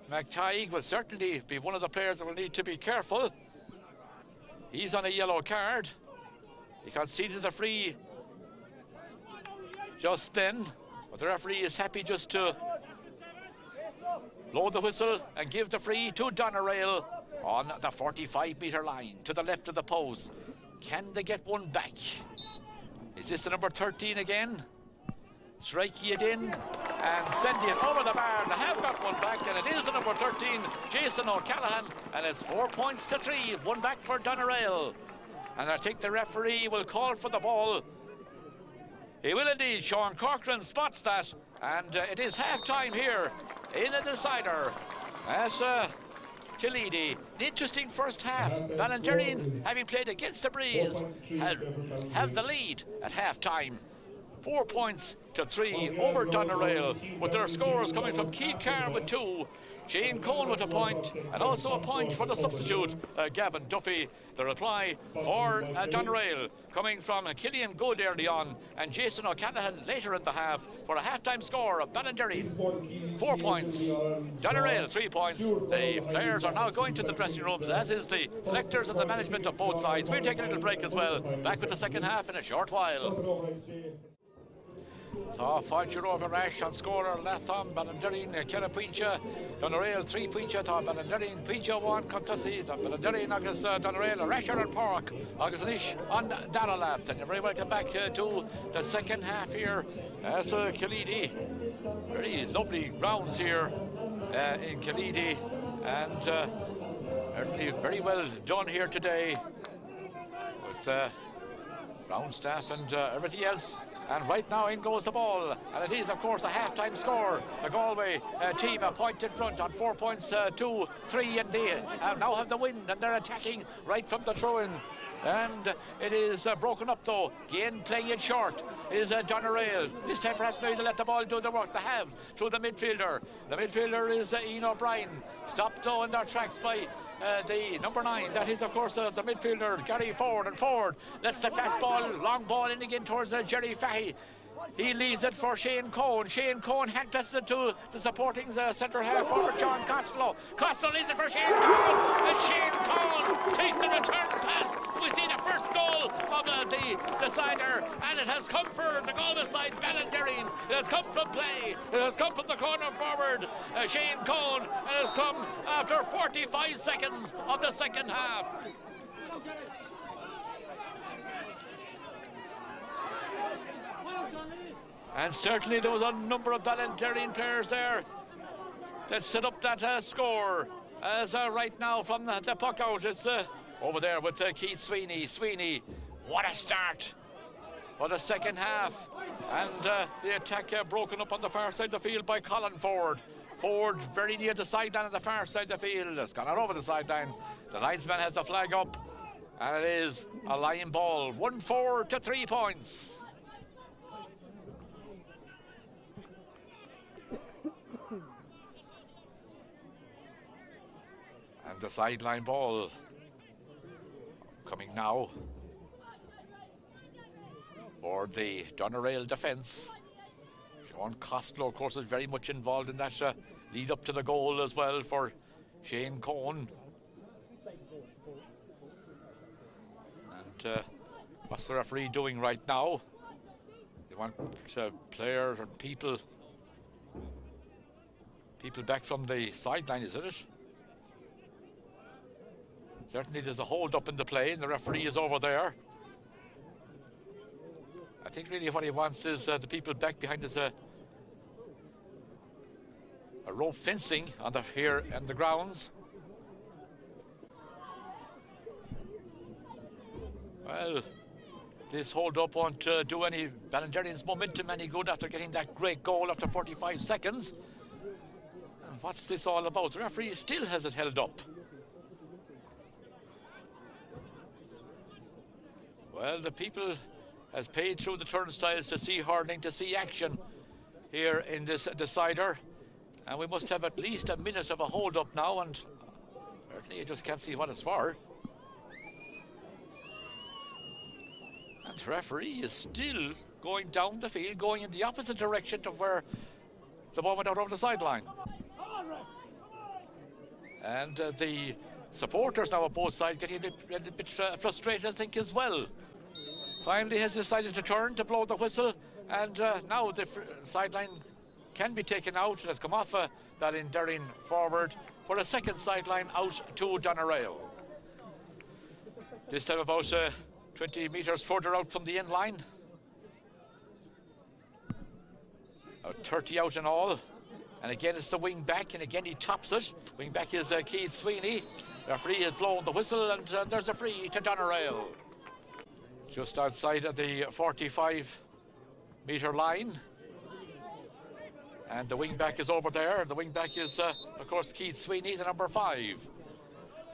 McTighe will certainly be one of the players that will need to be careful. He's on a yellow card. He conceded the free just then, but the referee is happy just to blow the whistle and give the free to Doneraile on the 45-metre line to the left of the post. Can they get one back? Is this the number 13 again? Strike it in and send it over the bar. They have got one back, and it is the number 13, Jason O'Callaghan, and it's 4 points to 3, one back for Doneraile. And I think the referee will call for the ball. He will indeed. Sean Corcoran spots that, and it is half-time here in the decider at Killeedy. An interesting first half. Ballinderreen, having played against the breeze, have the lead at half-time. 4 points to 3 over Doneraile, with their scores coming from Keith Carr with 2, Shane Cohn with a point, and also a point for the substitute, Gavin Duffy. The reply for Doneraile coming from Killian Good early on, and Jason O'Callaghan later in the half for a half-time score of Ballinderreen. 4 points, Doneraile 3 points. The players are now going to the dressing rooms, as is the selectors and the management of both sides. We'll take a little break as well. Back with the second half in a short while. So, Fáilte over Rash on scorer Latham, Ballinderreen, Kerapincha, Doneraile 3 Pincha, Ballinderreen, Pincha 1, Contessi, Ballinderreen, Agus Doneraile, Rasher and Park, Agus Nish on Doneraile. And you're very welcome back to the second half here at Killeedy. Very lovely grounds here in Killeedy, and very well done here today with ground staff and everything else. And right now in goes the ball, and it is of course a half-time score. The Galway team a point in front on 4 points to 3, and they now have the win, and they're attacking right from the throw-in. And it is broken up though. Again playing it short is Doneraile. This time perhaps maybe to let the ball do the work. They have through the midfielder. The midfielder is Ian O'Brien. Stopped though in their tracks by the number 9. That is of course the midfielder Gary Ford. And Ford lets the pass ball, long ball in again towards Jerry Fahey. He leaves it for Shane Cohn. Shane Cohn hand passes it to the supporting centre half forward John Costello. Costello leaves it for Shane Cohn, and Shane Cohn takes the return pass. We see the first goal of the decider, and it has come for the Galway side, Ballinderreen. It has come from play. It has come from the corner forward, Shane Cohn, and it has come after 45 seconds of the second half. And certainly there was a number of Ballinderreen players there that set up that score. As right now from the puck out, it's over there with Keith Sweeney. Sweeney, what a start for the second half. And the attack broken up on the far side of the field by Colin Ford. Ford very near the sideline on the far side of the field. It's gone over the sideline. The linesman has the flag up, and it is a line ball. 1-4 to 3 points. And the sideline ball coming now for the Doneraile defence. Sean Costello, of course, is very much involved in that lead up to the goal as well for Shane Cohn. And what's the referee doing right now? They want players and people back from the sideline, isn't it? Certainly there's a hold up in the play, and the referee is over there. I think really what he wants is the people back behind us a rope fencing on here in the grounds. Well, this hold up won't do any Ballinderreen's momentum any good after getting that great goal after 45 seconds. And what's this all about? The referee still has it held up. Well, the people has paid through the turnstiles to see hurling, to see action here in this decider. And we must have at least a minute of a hold-up now, and certainly you just can't see what it's for. And the referee is still going down the field, going in the opposite direction to where the ball went out over the sideline. And the supporters now on both sides getting a little bit frustrated, I think, as well. Finally has decided to turn to blow the whistle, and now the sideline can be taken out. It has come off Ballinderreen forward for a second sideline out to Doneraile. This time about 20 metres further out from the end line. 30 out in all. And again it's the wing back, and again he tops it. Wing back is Keith Sweeney. Referee has blown the whistle, and there's a free to Doneraile. Just outside of the 45-metre line. And the wing back is over there. The wing back is, of course, Keith Sweeney, the number 5.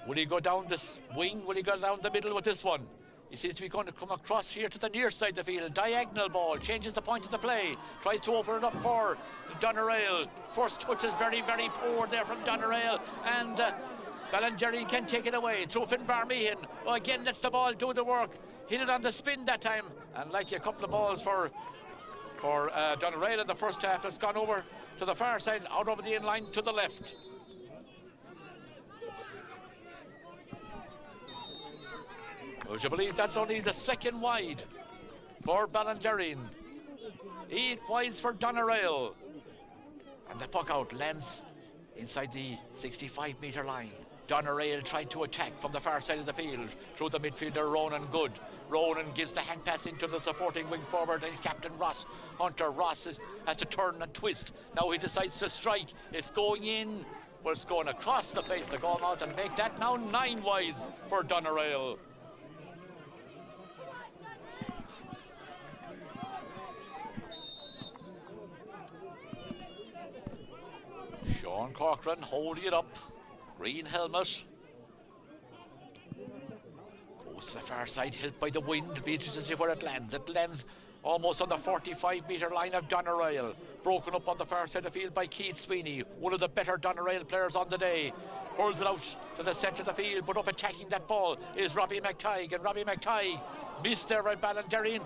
Will he go down this wing? Will he go down the middle with this one? He seems to be going to come across here to the near side of the field. Diagonal ball, changes the point of the play. Tries to open it up for Doneraile. First touch is very, very poor there from Doneraile. And Ballinderreen can take it away. Through Finn Barmeehan. Oh, again, lets the ball do the work. Hit it on the spin that time. And like a couple of balls for Doneraile in the first half, has gone over to the far side, out over the in-line to the left. Would you believe that's only the second wide for Ballinderreen? 8 wides for Doneraile. And the puck out lands inside the 65-metre line. Doneraile trying to attack from the far side of the field through the midfielder Ronan Good. Ronan gives the hand pass into the supporting wing forward, and his captain Ross Hunter. Ross has to turn and twist. Now he decides to strike. It's going in, but it's going across the face to go out and make that now 9 wides for Doneraile. Sean Corcoran holding it up. Green helmet. Goes to the far side, helped by the wind. Be interested to see where it lands. It lands almost on the 45-metre line of Doneraile. Broken up on the far side of the field by Keith Sweeney, one of the better Doneraile players on the day. Hurls it out to the centre of the field, but up attacking that ball is Robbie McTighe. And Robbie McTighe missed there by Ballinderreen.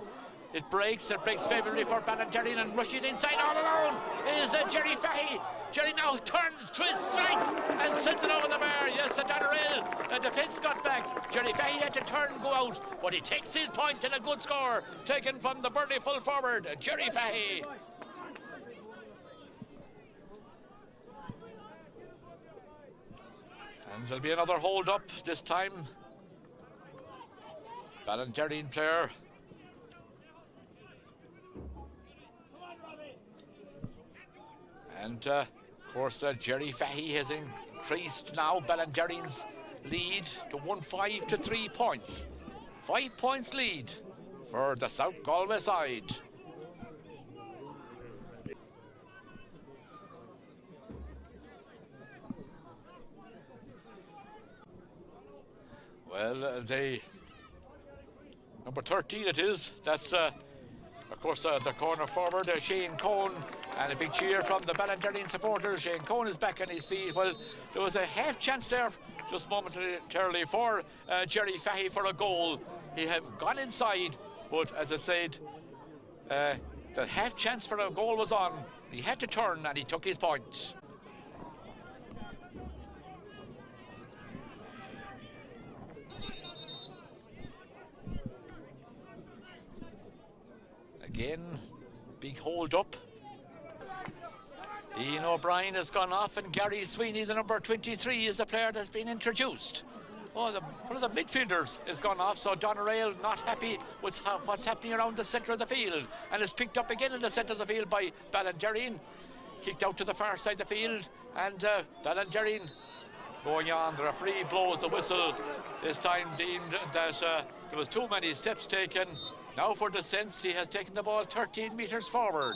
It breaks favourably for Ballinderreen, and rushing inside all alone is Jerry Fahey. Jerry now turns, twists, strikes, and sends it over the bar. Yes, the Doneraile. The defence got back. Jerry Fahey had to turn and go out, but he takes his point in a good score, taken from the Burley full forward, Jerry Fahey. And there'll be another hold up this time. Ballinderreen player. And of course Jerry Fahey has increased now Ballinderreen's lead to 1-5 to 3 points. 5 points lead for the South Galway side. Well, number 13 it is. That's of course the corner forward, Shane Cohn, and a big cheer from the Ballinderreen supporters. Shane Cohn is back on his feet. Well, there was a half chance there just momentarily for Jerry Fahey for a goal. He had gone inside, but as I said, the half chance for a goal was on. He had to turn and he took his point. Again, big hold up. Ian O'Brien has gone off, and Gary Sweeney, the number 23, is the player that's been introduced. Oh, one of the midfielders has gone off, so Doneraile not happy with what's happening around the centre of the field, and is picked up again in the centre of the field by Ballinderreen. Kicked out to the far side of the field, and Ballinderreen going on. The referee blows the whistle. This time deemed that there was too many steps taken. Now for descent, he has taken the ball 13 metres forward.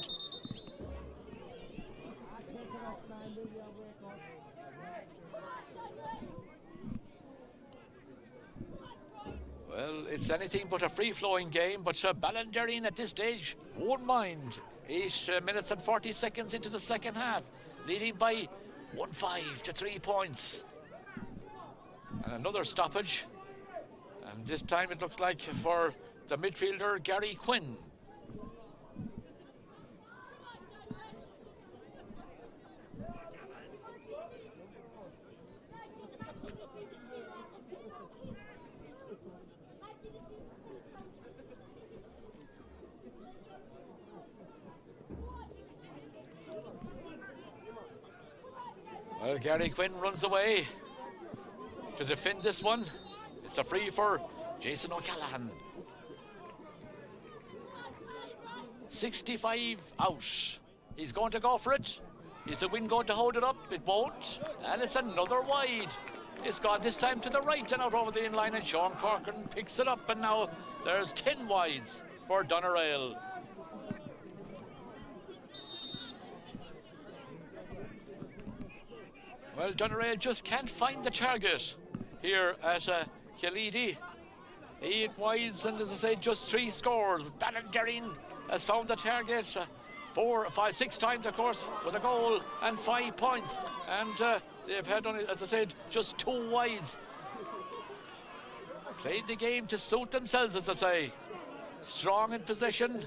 Well, It's anything but a free-flowing game, but Ballinderreen at this stage won't mind. 8 minutes and 40 seconds into the second half, leading by 1-5 to 3 points. And another stoppage, and this time it looks like for the midfielder Gary Quinn. Well, Gary Quinn runs away to defend this one. It's a free for Jason O'Callaghan. 65 out. He's going to go for it. Is the wind going to hold it up? It won't. And it's another wide. It's gone this time to the right and out over the in-line, and Sean Corcoran picks it up, and now there's 10 wides for Doneraile. Well, Doneraile just can't find the target here at Kilidi. 8 wides, and as I say, just 3 scores. Ballinderreen has found the target 4, 5, 6 times, of course, with a goal and 5 points. And they've had, only, as I said, just 2 wides. Played the game to suit themselves, as I say. Strong in possession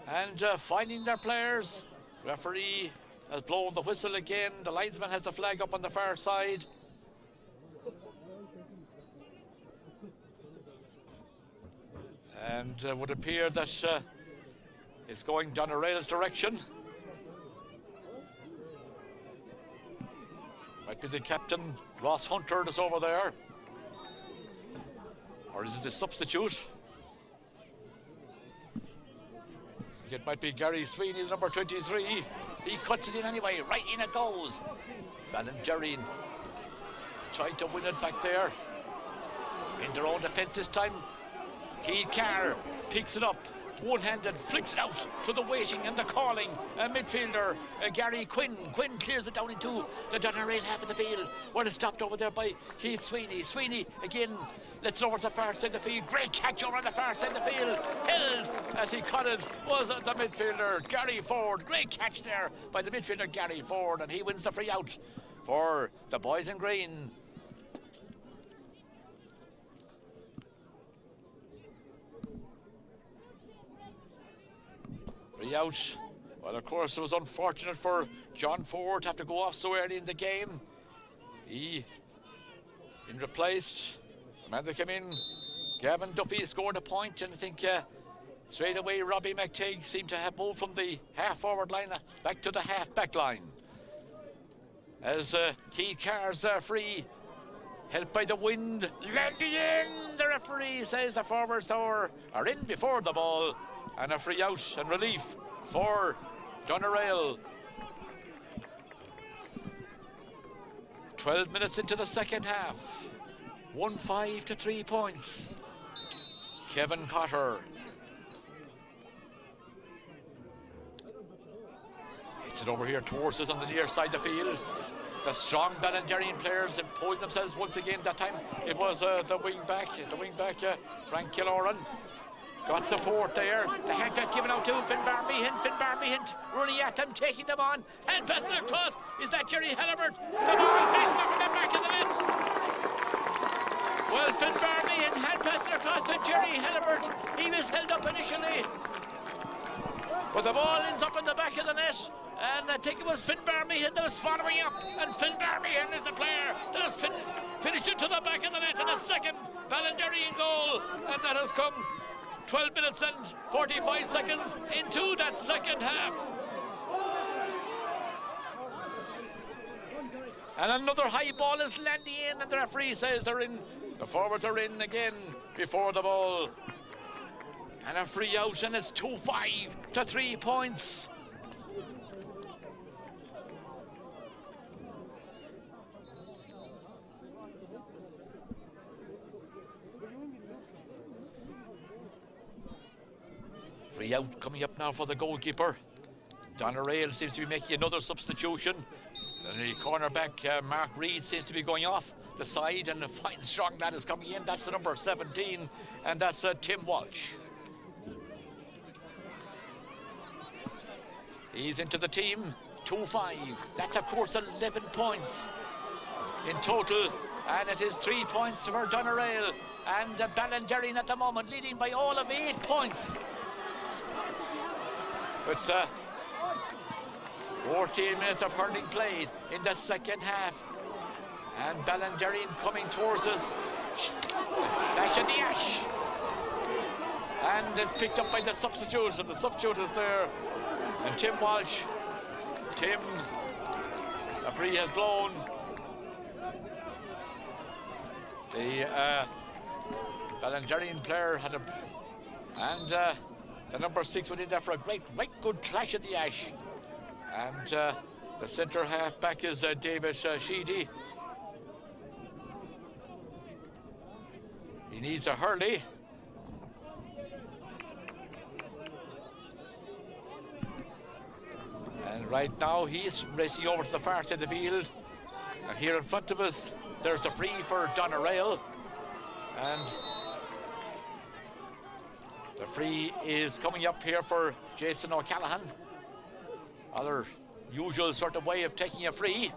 and finding their players. Referee has blown the whistle again. The linesman has the flag up on the far side. And would appear that it's going Doneraile's direction. Might be the captain, Ross Hunter, that's over there. Or is it the substitute? It might be Gary Sweeney, number 23. He cuts it in anyway. Right in it goes. Ballinderreen tried to win it back there. In their own defence this time. Keith Carr picks it up. One-handed, flicks it out to the waiting and the calling midfielder Gary Quinn. Quinn clears it down into the Doneraile half of the field, where it's stopped over there by Keith Sweeney. Sweeney again lets it over to the far side of the field. Great catch over on the far side of the field. Held as he cut it was the midfielder Gary Ford. Great catch there by the midfielder Gary Ford, and he wins the free out for the boys in green. Free out. Well, of course, it was unfortunate for John Ford to have to go off so early in the game. He been replaced. The man that came in, Gavin Duffy, scored a point, and I think straight away Robbie McTighe seemed to have moved from the half-forward line back to the half-back line. As Keith Carr's free, helped by the wind, landing in. The referee says the forwards are in before the ball. And a free out and relief for Doneraile. 12 minutes into the second half. 1-5 to 3 points. Kevin Cotter. Hits it over here towards us on the near side of the field. The strong Ballinderreen players imposed themselves once again. That time it was the wing back, Frank Killoran. Got support there. The hand pass given out to Finbar Meehan. Finbar Meehan running at them, taking them on. Hand passing across. Is that Jerry Halliburtt? The ball finished up in the back of the net. Well, Finbar Meehan hand passing across to Jerry Halliburtt. He was held up initially, but the ball ends up in the back of the net. And I think it was Finbar Meehan that was following up. And Finbar Meehan is the player that has finished it to the back of the net. And a second Ballinderreen goal. And that has come 12 minutes and 45 seconds into that second half. And another high ball is landing in, and the referee says they're in. The forwards are in again before the ball. And a free out, and it's 2-5 to 3 points. Free out coming up now for the goalkeeper. Doneraile seems to be making another substitution. The cornerback Mark Reid seems to be going off. the side, and a fine strong lad is coming in. That's the number 17, and that's Tim Walsh. He's into the team, 2-5. That's of course 11 points in total, and it is 3 points for Doneraile, and Ballinderreen at the moment leading by all of 8 points. With 14 minutes of hurling played in the second half, and Ballinderreen coming towards us. Flash of the ash, and it's picked up by the substitutes, and the substitute is there, and Tim Walsh. Tim, the free has blown. The Ballinderreen player had a, and the number 6 went in there for a right good clash at the ash, and the centre half back is David Sheedy. He needs a hurley. And right now he's racing over to the far side of the field. And here in front of us, there's a free for Doneraile. And the free is coming up here for Jason O'Callaghan. Other usual sort of way of taking a free.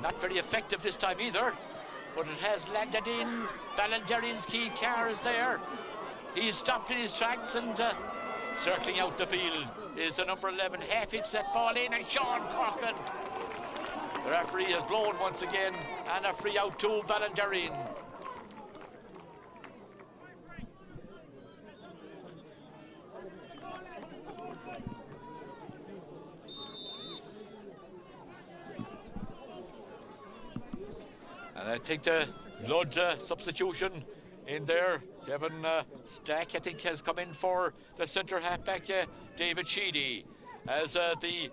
Not very effective this time either, but it has landed in. Ballinderreen's key car is there. He's stopped in his tracks, and circling out the field is the number 11. Half hits that ball in, and Sean Corcoran. The referee has blown once again, and a free out to Ballinderreen. And I think the Blood substitution in there. Kevin Stack, I think, has come in for the centre halfback, David Sheedy, as the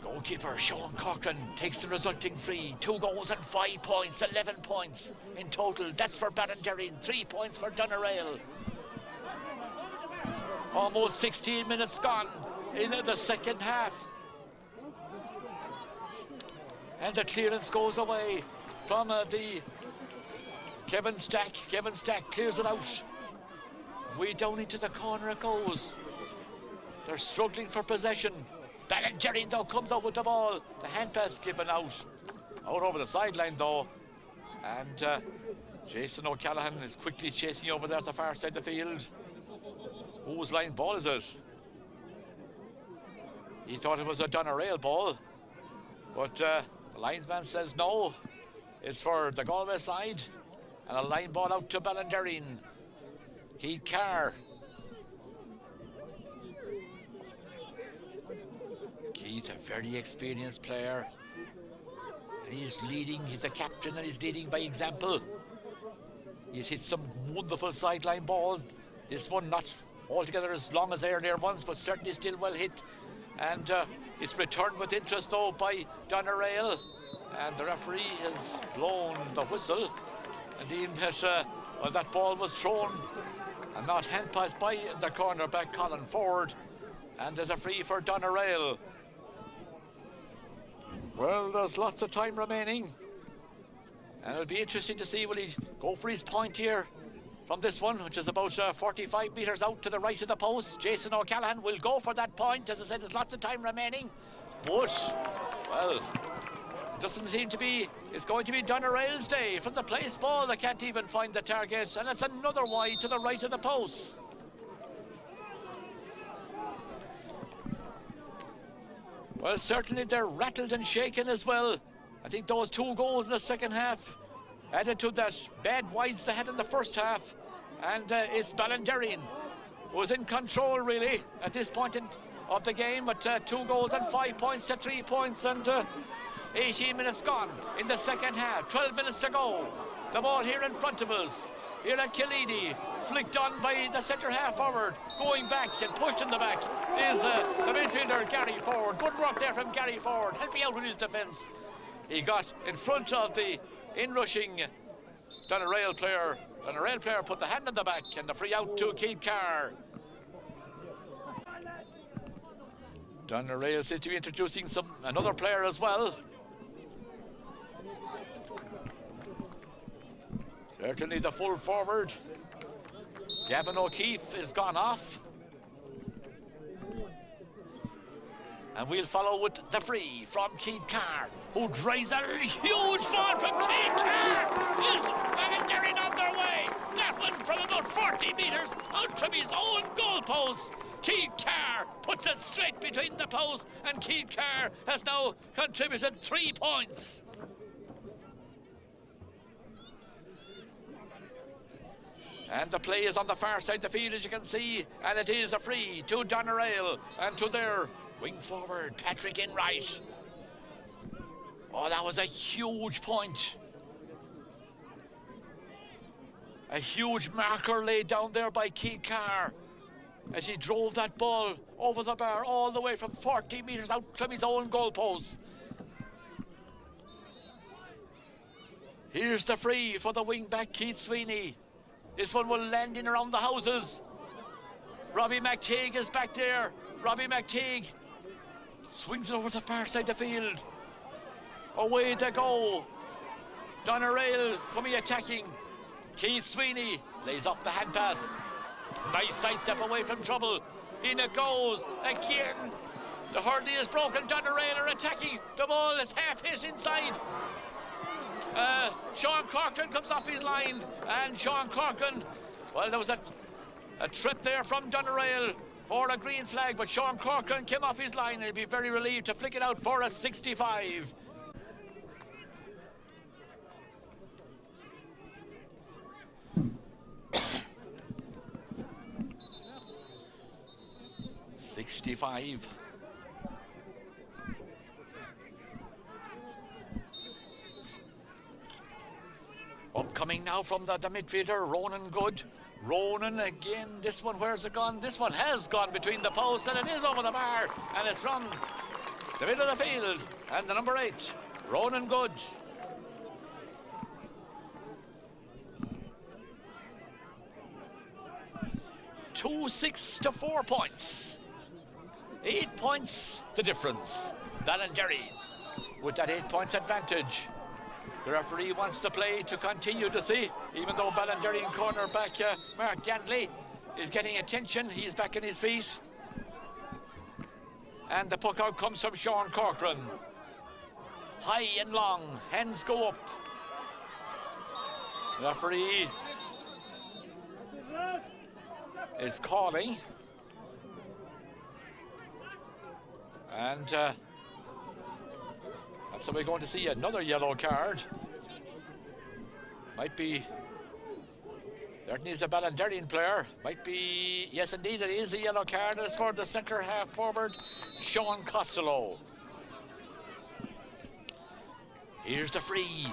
goalkeeper, Sean Corcoran, takes the resulting free. 2 goals and 5 points, 11 points in total. That's for Ballinderreen, 3 points for Doneraile. Almost 16 minutes gone in the second half. And the clearance goes away from the Kevin Stack. Kevin Stack clears it out. Way down into the corner it goes. They're struggling for possession. Ballinderreen though comes out with the ball. The hand pass given out over the sideline though. And Jason O'Callaghan is quickly chasing over there at the far side of the field. Whose line ball is it? He thought it was a Doneraile ball, but the linesman says no. It's for the Galway side, and a line ball out to Ballinderreen. Keith Carr. Keith, a very experienced player. And he's leading, he's the captain, and he's leading by example. He's hit some wonderful sideline balls. This one not altogether as long as earlier ones, but certainly still well hit. And it's returned with interest though by Doneraile. And the referee has blown the whistle and deemed that that ball was thrown and not hand passed by the cornerback Colin Ford. And there's a free for Doneraile. Well, there's lots of time remaining, and it'll be interesting to see will he go for his point here from this one, which is about 45 metres out to the right of the post. Jason O'Callaghan will go for that point. As I said, there's lots of time remaining, but well, it doesn't seem to be. It's going to be Doneraile's day. From the place ball, they can't even find the target, and it's another wide to the right of the post. Well, certainly they're rattled and shaken as well. I think those 2 goals in the second half added to that bad wides they had in the first half. And it's Ballinderreen who was in control really at this point of the game, but 2 goals and 5 points to 3 points, and 18 minutes gone in the second half. 12 minutes to go. The ball here in front of us. Here at Killeedy, flicked on by the centre half forward, going back and pushed in the back is the midfielder Gary Ford. Good work there from Gary Ford, helping out with his defence. He got in front of the in-rushing Doneraile player. Doneraile player put the hand on the back, and the free out to Keith Carr. Doneraile seems to be introducing another player as well. Certainly the full forward, Gavin O'Keefe, is gone off. And we'll follow with the free from Keith Carr, who drives a huge ball from Keith Carr. Is Ballinderreen on their way? That one from about 40 metres out from his own goalpost. Keith Carr puts it straight between the posts, and Keith Carr has now contributed 3 points. And the play is on the far side of the field, as you can see, and it is a free to Doneraile and to their wing forward, Patrick Enright. Oh, that was a huge point. A huge marker laid down there by Keith Carr as he drove that ball over the bar all the way from 40 metres out from his own goalpost. Here's the free for the wing-back, Keith Sweeney. This one will land in around the houses. Robbie McTeague is back there. Robbie McTeague swings it over the far side of the field. Away they go. Doneraile coming attacking. Keith Sweeney lays off the hand pass. Nice sidestep away from trouble. In it goes again. The hurdle is broken. Doneraile are attacking. The ball is half hit inside. Sean Corcoran comes off his line, and Sean Corcoran, well, there was a trip there from Doneraile for a green flag, but Sean Corcoran came off his line and he'll be very relieved to flick it out for a 65. Upcoming now from the midfielder, Ronan Good. Ronan again, this one, where's it gone? This one has gone between the posts, and it is over the bar, and it's from the middle of the field, and the number 8, Ronan Good. Two 6 to 4 points. 8 points the difference. Ballinderreen with that 8 points advantage. The referee wants the play to continue to see, even though Ballinderreen cornerback Mark Gantley is getting attention. He's back on his feet. And the puck out comes from Sean Corcoran. High and long, hands go up. The referee is calling. And so we're going to see another yellow card. Might be, there needs a Ballinderreen player. Might be, yes indeed, it is a yellow card. It's for the centre half forward, Sean Costello. Here's the free.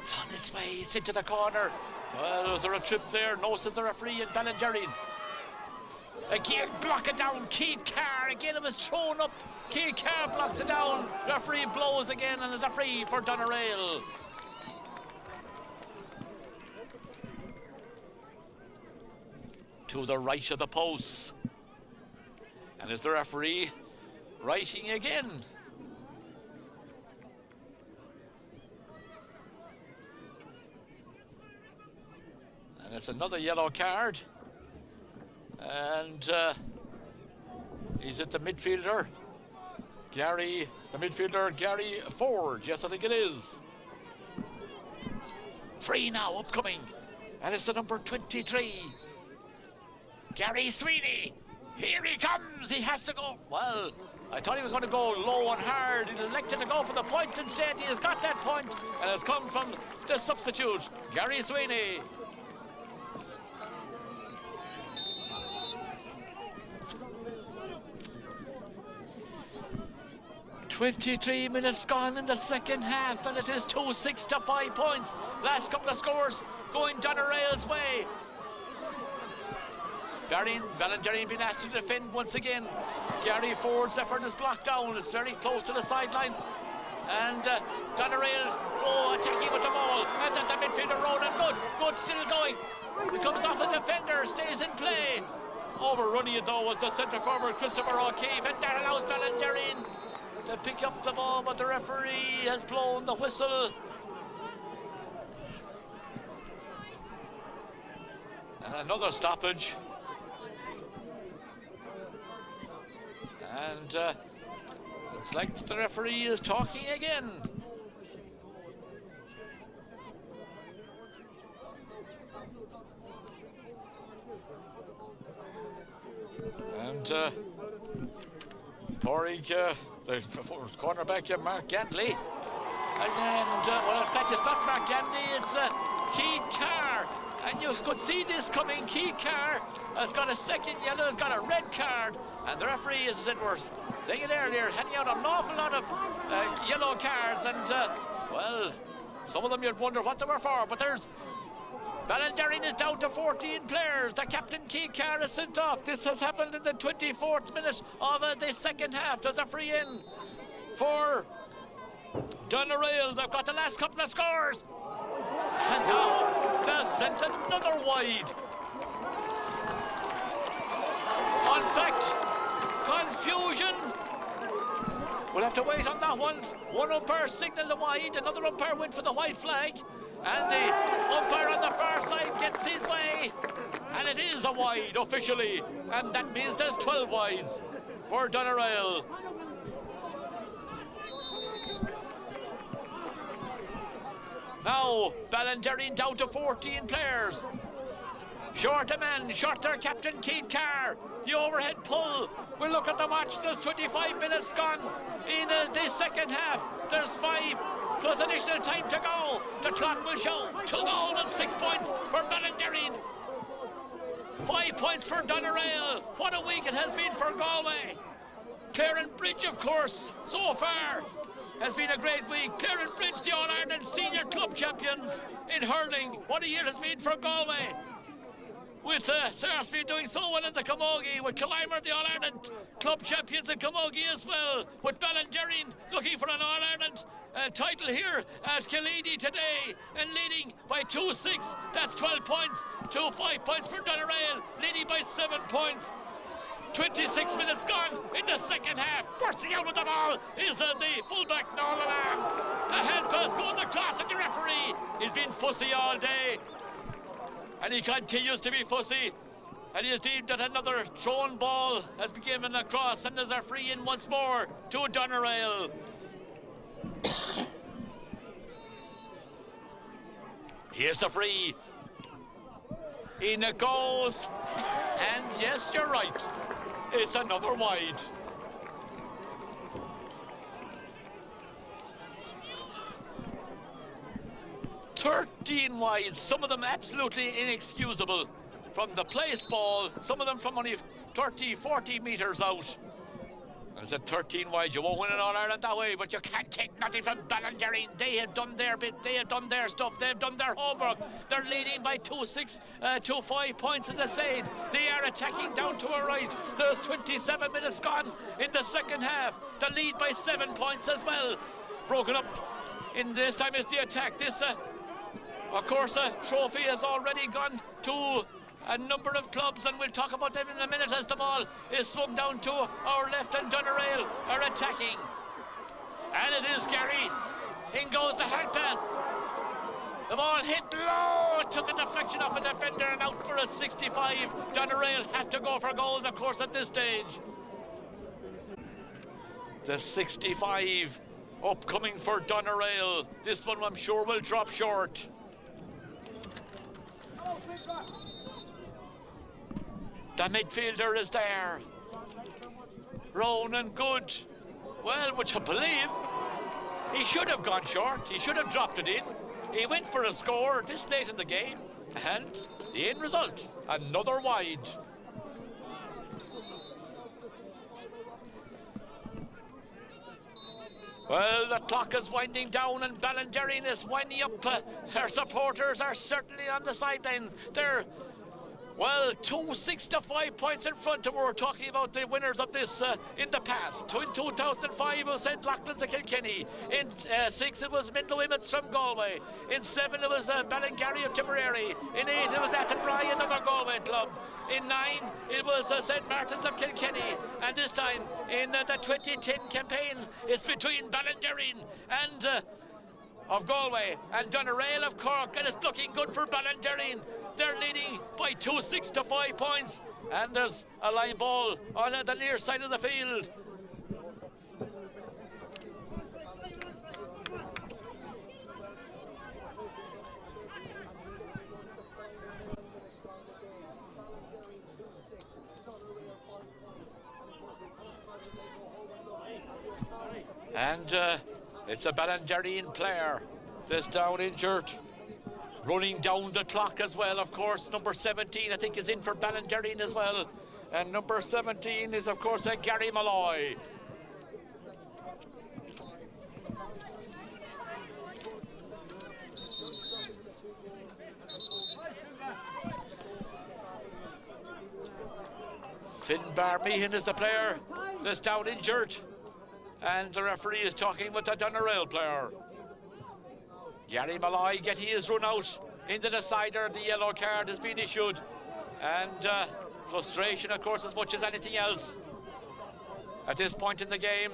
It's on its way, it's into the corner. Well, was there a trip there? No, says the referee, and Ballinderreen again block it down. Keith Carr again, it was thrown up. Keith Carr blocks it down. The referee blows again, and there's a free for Doneraile. To the right of the post, and it's the referee writing again. And it's another yellow card. And he's at the midfielder, Gary Ford. Yes, I think it is. Free now, upcoming. And it's the number 23. Gary Sweeney. Here he comes. He has to go. Well, I thought he was going to go low and hard. He elected to go for the point instead. He has got that point, and it's come from the substitute, Gary Sweeney. "23 minutes gone in the second half, and it is 2 6 to 5 points. Last couple of scores going Doneraile's way. Ballinderreen being asked to defend once again. Gary Ford's effort is blocked down. It's very close to the sideline. And Doneraile attacking with the ball. And then the midfielder Ronan Good still going. He comes off a defender, stays in play. Overrunning it though was the centre forward Christopher O'Keefe, and that allows Ballinderreen to pick up the ball, but the referee has blown the whistle. And another stoppage. And looks like the referee is talking again. And Torrig, the cornerback, Mark Gandley. And well, in fact, it's not Mark Gandley, it's Keith Carr. And you could see this coming. Keith Carr has got a second yellow, has got a red card. And the referee, as I said, was saying it earlier, handing out an awful lot of yellow cards. And, well, some of them you'd wonder what they were for. But there's Ballinderreen is down to 14 players. The captain, Keith Carr, is sent off. This has happened in the 24th minute of the second half. There's a free in for Doneraile. They've got the last couple of scores. And now they've sent another wide. In fact, confusion. We'll have to wait on that one. One umpire signalled a wide, another umpire went for the white flag. And the umpire on the far side gets his way. And it is a wide officially. And that means there's 12 wides for Doneraile. Now, Ballinderreen down to 14 players. Short a man, short their captain, Keith Carr. The overhead pull. We'll look at the watch. There's 25 minutes gone in the second half. There's 5 plus additional time to go. The clock will show 2 goals and 6 points for Ballinderreen. 5 points for Doneraile. What a week it has been for Galway. Clarenbridge, of course, so far has been a great week. Clarenbridge, the All-Ireland Senior Club Champions in hurling. What a year has been for Galway. With Sarsfield doing so well in the Camogie, with Killimer, the All-Ireland Club Champions in Camogie as well, with Ballinderreen looking for an All-Ireland title here at Killeedy today, and leading by 2-6. That's 12 points to 5 points for Doneraile, leading by 7 points. 26 minutes gone in the second half. Bursting out with the ball is the fullback, Nolan Lamb. The hand pass going across, and the referee has been fussy all day. And he continues to be fussy. And he has deemed that another thrown ball has been given across, and there's a free in once more to Doneraile. Here's the free. In it goes. And yes, you're right. It's another wide. "13 wides, some of them absolutely inexcusable from the place ball, some of them from only 30, 40 metres out. I said 13 wide, you won't win an All-Ireland that way, but you can't take nothing from Ballinderreen. They have done their bit, they have done their stuff, they've done their homework. They're leading by 2-5 points, as I said. They are attacking down to our right. There's 27 minutes gone in the second half. The lead by 7 points as well. Broken up in this time is the attack. This, of course, trophy has already gone to a number of clubs, and we'll talk about them in a minute as the ball is swung down to our left, and Doneraile are attacking. And it is Gary. In goes the hand pass. The ball hit low, took a deflection off a defender and out for a 65. Doneraile have to go for goals, of course, at this stage. The 65 upcoming for Doneraile. This one I'm sure will drop short. The midfielder is there. Ronan Good. Well, would you believe? He should have gone short. He should have dropped it in. He went for a score this late in the game. And the end result, another wide. Well, the clock is winding down, and Ballinderreen is winding up. Their supporters are certainly on the sideline. They're, well, 2-6 points in front, and we're talking about the winners of this in the past. In 2005 it was St. Loughlin's of Kilkenny. In 6 it was Midlow Emmets from Galway. In 7 it was Ballingarry of Tipperary. In 8 it was Athenry, another Galway club. In 9 it was St. Martin's of Kilkenny. And this time in the 2010 campaign it's between Ballinderreen and of Galway and Doneraile of Cork, and it's looking good for Ballinderreen. They're leading by 2-6 to 5 points. And there's a line ball on the near side of the field. And it's a Ballinderreen player that's down injured. Running down the clock as well, of course. Number 17, I think, is in for Ballinderreen as well. And number 17 is, of course, Gary Malloy. Finn Barmeehan is the player that's down injured. And the referee is talking with the Doneraile player. Gary Malloy getting his run out into the decider. The yellow card has been issued. And frustration, of course, as much as anything else at this point in the game.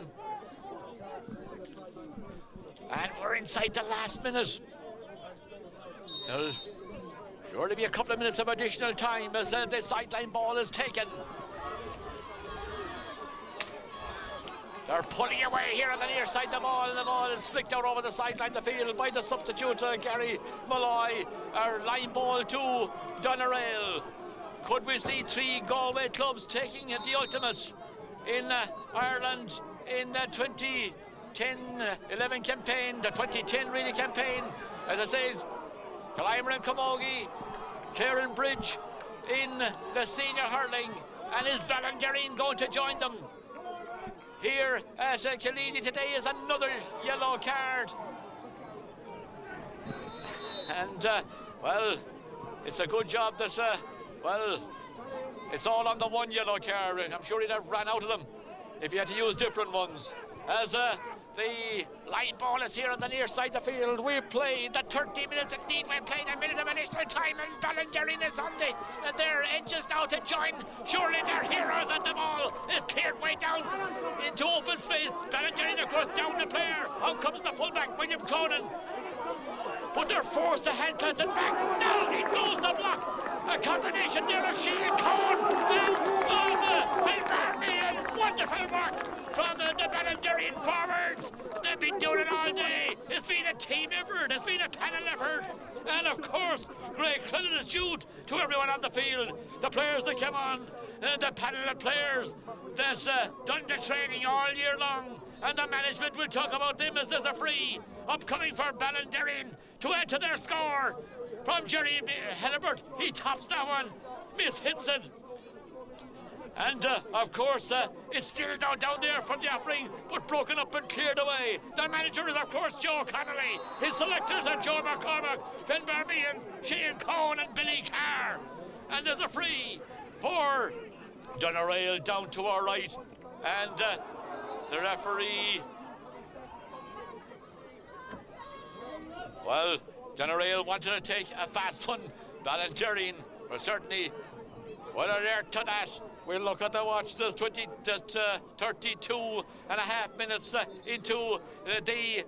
And we're inside the last minute. There'll surely be a couple of minutes of additional time as the sideline ball is taken. They're pulling away here on the near side of the ball, and the ball is flicked out over the sideline of the field by the substitute, Gary Malloy. Our line ball to Doneraile. Could we see 3 Galway clubs taking the ultimate in Ireland in the 2010-11 campaign, the 2010 really campaign? As I said, Clymer and Camogie, Claren Bridge in the senior hurling, and is Ballinderreen going to join them? Here at Killeedy today is another yellow card. And, well, it's a good job that, well, it's all on the one yellow card. I'm sure he'd have ran out of them if he had to use different ones. As the line ball is here on the near side of the field. We've played the 30 minutes. Indeed, we've played a minute of additional time, and Ballinderreen is on their edges now to join. Surely they're heroes, and the ball is cleared way down into open space. Ballinderreen, of course, down the player. Out comes the fullback, William Cronin. But they're forced to hand pass it back. Now it goes the block. A combination there of Sheehan Cohen and Phil Barney, and wonderful work from the Ballinderreen forwards. They've been doing it all day. It's been a team effort. It's been a panel effort. And of course, great credit is due to everyone on the field. The players that came on, the panel of players that's done the training all year long. And the management will talk about them as there's a free upcoming for Ballinderreen to add to their score. From Jerry Hellebert, he tops that one, mishits it. And of course, it's still down there from the offering, but broken up and cleared away. The manager is, of course, Joe Connolly. His selectors are Joe McCormack, Finn Barmeehan, Sheehan Cohen, and Billy Carr. And there's a free for Doneraile down to our right. And the referee, well, Doneraile wanted to take a fast one. Ballinderreen were certainly well alert to that. We'll look at the watch. There's 32 and a half minutes into the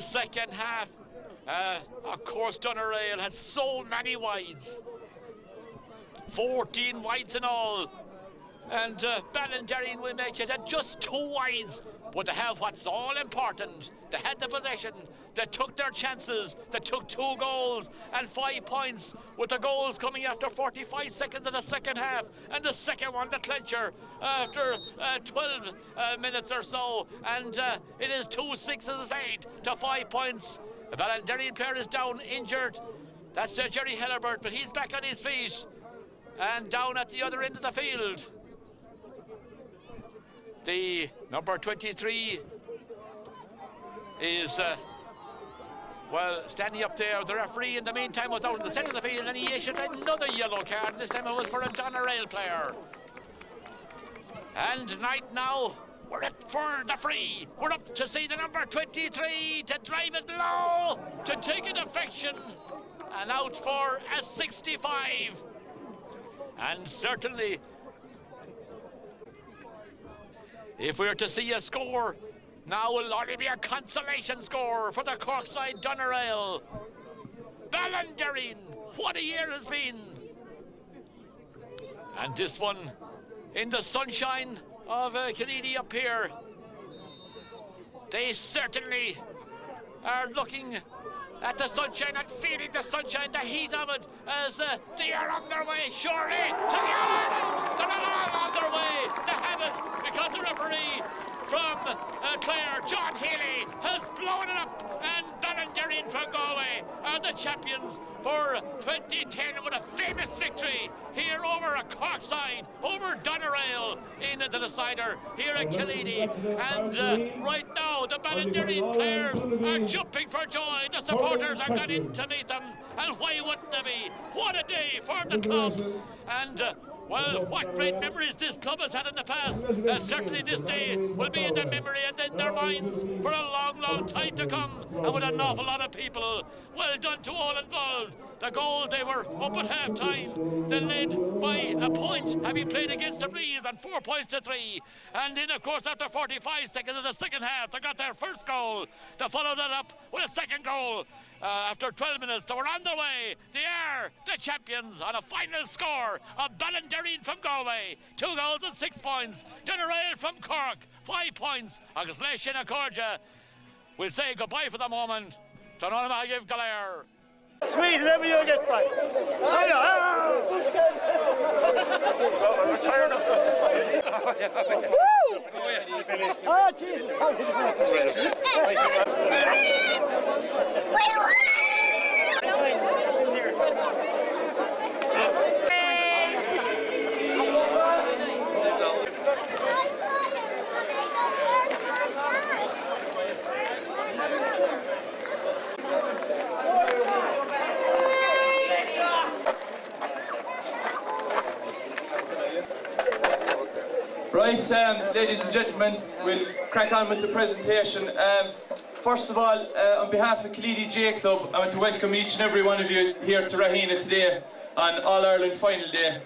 second half. Of course, Doneraile has so many wides. 14 wides in all. And Ballinderreen will make it at just 2 wides. But to have what's all important, they had the possession, they took their chances, they took 2 goals and 5 points, with the goals coming after 45 seconds of the second half, and the second one, the clincher, after 12 minutes or so, and it is 2 6s 8 to 5 points. The Ballinderreen player is down injured. That's Jerry Hellebert, but he's back on his feet and down at the other end of the field. The number 23 is, well, standing up there. The referee, in the meantime, was out in the centre of the field, and he issued another yellow card. This time it was for a Doneraile player. And night now, we're up for the free. We're up to see the number 23 to drive it low, to take a deflection, and out for a 65. And certainly, if we were to see a score, now will only be a consolation score for the Corkside Doneraile. Ballinderreen. What a year has been. And this one in the sunshine of Kennedy up here. They certainly are looking at the sunshine and feeling the sunshine, the heat of it, as they are on their way, surely, to the All-Ireland. They're not all on their way to have it, because the referee from Clare, John Healy, has blown it up, and Ballinderreen from Galway are the champions for 2010 with a famous victory here over a Cork side, over Doneraile in the decider here at Kennedy. And right now the Ballinderreen players are jumping for joy. The supporters are gone in to meet them, and why wouldn't they be? What a day for the club. And well, what great memories this club has had in the past. Certainly this day will be in their memory and in their minds for a long, long time to come, and with an awful lot of people. Well done to all involved. The goal, they were up at half-time. They led by a point, having played against the Breeze, and 4 points to 3. And then, of course, after 45 seconds of the second half, they got their first goal to follow that up with a second goal. After 12 minutes, they were on their way. They are the champions on a final score of Ballinderreen from Galway. 2 goals and 6 points. Doneraile from Cork, 5 points. Agus Leishin Accordia. We'll say goodbye for the moment. Doneraile give Galere. Sweet as ever you get back. We're tired of Woo! Oh, Jesus. Right, ladies and gentlemen, we'll crack on with the presentation. First of all, on behalf of Kennedy J Club, I want to welcome each and every one of you here to Rahena today on All-Ireland Final Day.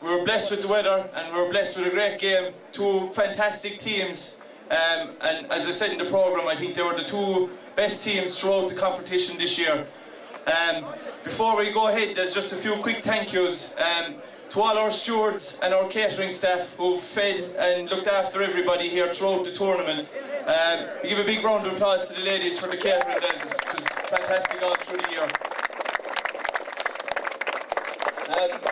We were blessed with the weather, and we were blessed with a great game. 2 fantastic teams, and as I said in the programme, I think they were the 2 best teams throughout the competition this year. Before we go ahead, there's just a few quick thank yous. To all our stewards and our catering staff who've fed and looked after everybody here throughout the tournament. We give a big round of applause to the ladies for the catering. It was fantastic all through the year.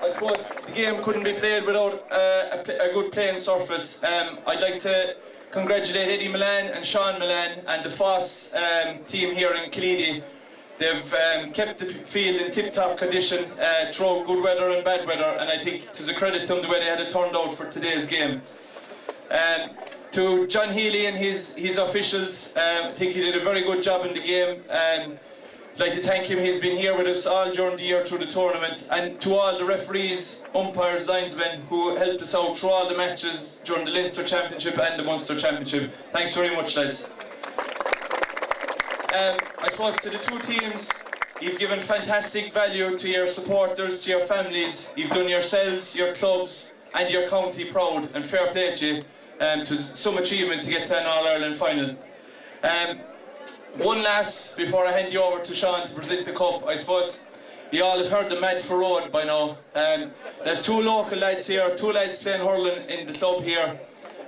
I suppose the game couldn't be played without a good playing surface. I'd like to congratulate Eddie Milan and Sean Milan and the Foss team here in Kennedy. They've kept the field in tip-top condition throughout good weather and bad weather, and I think it is a credit to them the way they had it turned out for today's game. To John Healy and his officials, I think he did a very good job in the game. I'd like to thank him. He's been here with us all during the year through the tournament, and to all the referees, umpires, linesmen who helped us out through all the matches during the Leinster Championship and the Munster Championship. Thanks very much, lads. I suppose to the 2 teams, you've given fantastic value to your supporters, to your families. You've done yourselves, your clubs and your county proud, and fair play to you. It was some achievement to get to an All-Ireland final. One last, before I hand you over to Sean to present the cup, I suppose you all have heard the Mad for Road by now. There's 2 local lads here, 2 lads playing hurling in the club here.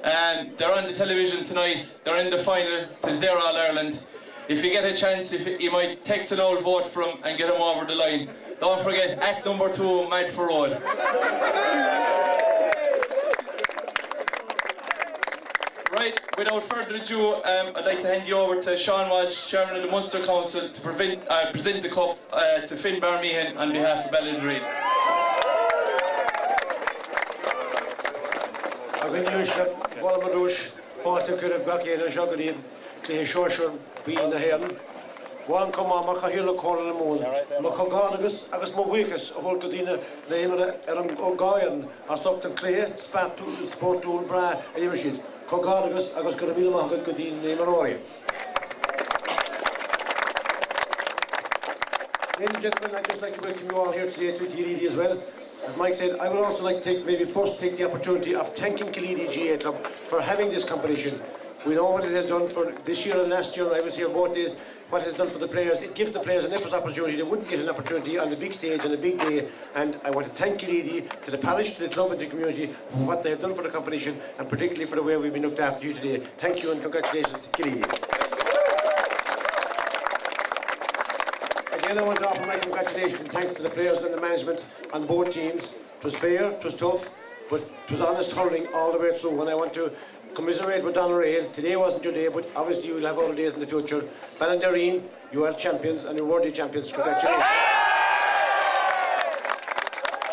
They're on the television tonight, they're in the final, it is their All-Ireland. If you get a chance, you might text an old vote for him and get him over the line. Don't forget, act number 2, Mad for Road. Right, without further ado, I'd like to hand you over to Sean Walsh, Chairman of the Munster Council, to present the cup to Finn Barmeehan on behalf of Ballinderreen. Being the hen, one come on, Macahilla calling the moon, Macaganagus, Agus Mowikas, Holcadina, Lamina, Elam O'Goyan, a Stockton Clay, Spat to Sport to Bra, Evershit, Coganagus, Agus Caramilla Mahakadin, Namarori. Ladies and gentlemen, I'd just like to welcome you all here today to TDD as well. As Mike said, I would also like to take the opportunity of thanking Kennedy GA Club for having this competition. We know what it has done for this year and last year. I was here both days. what it has done for the players. It gives the players an opportunity. They wouldn't get an opportunity on the big stage on a big day. And I want to thank Kilidi, to the parish, to the club and the community for what they have done for the competition, and particularly for the way we've been looked after you today. Thank you and congratulations to Kilidi. Again, I want to offer my congratulations and thanks to the players and the management on both teams. It was fair, it was tough, but it was honest hurling all the way through. And I want to commiserate with Doneraile. Today wasn't your day, but obviously you will have other days in the future. Ballinderreen, you are champions and you're worthy champions. Congratulations.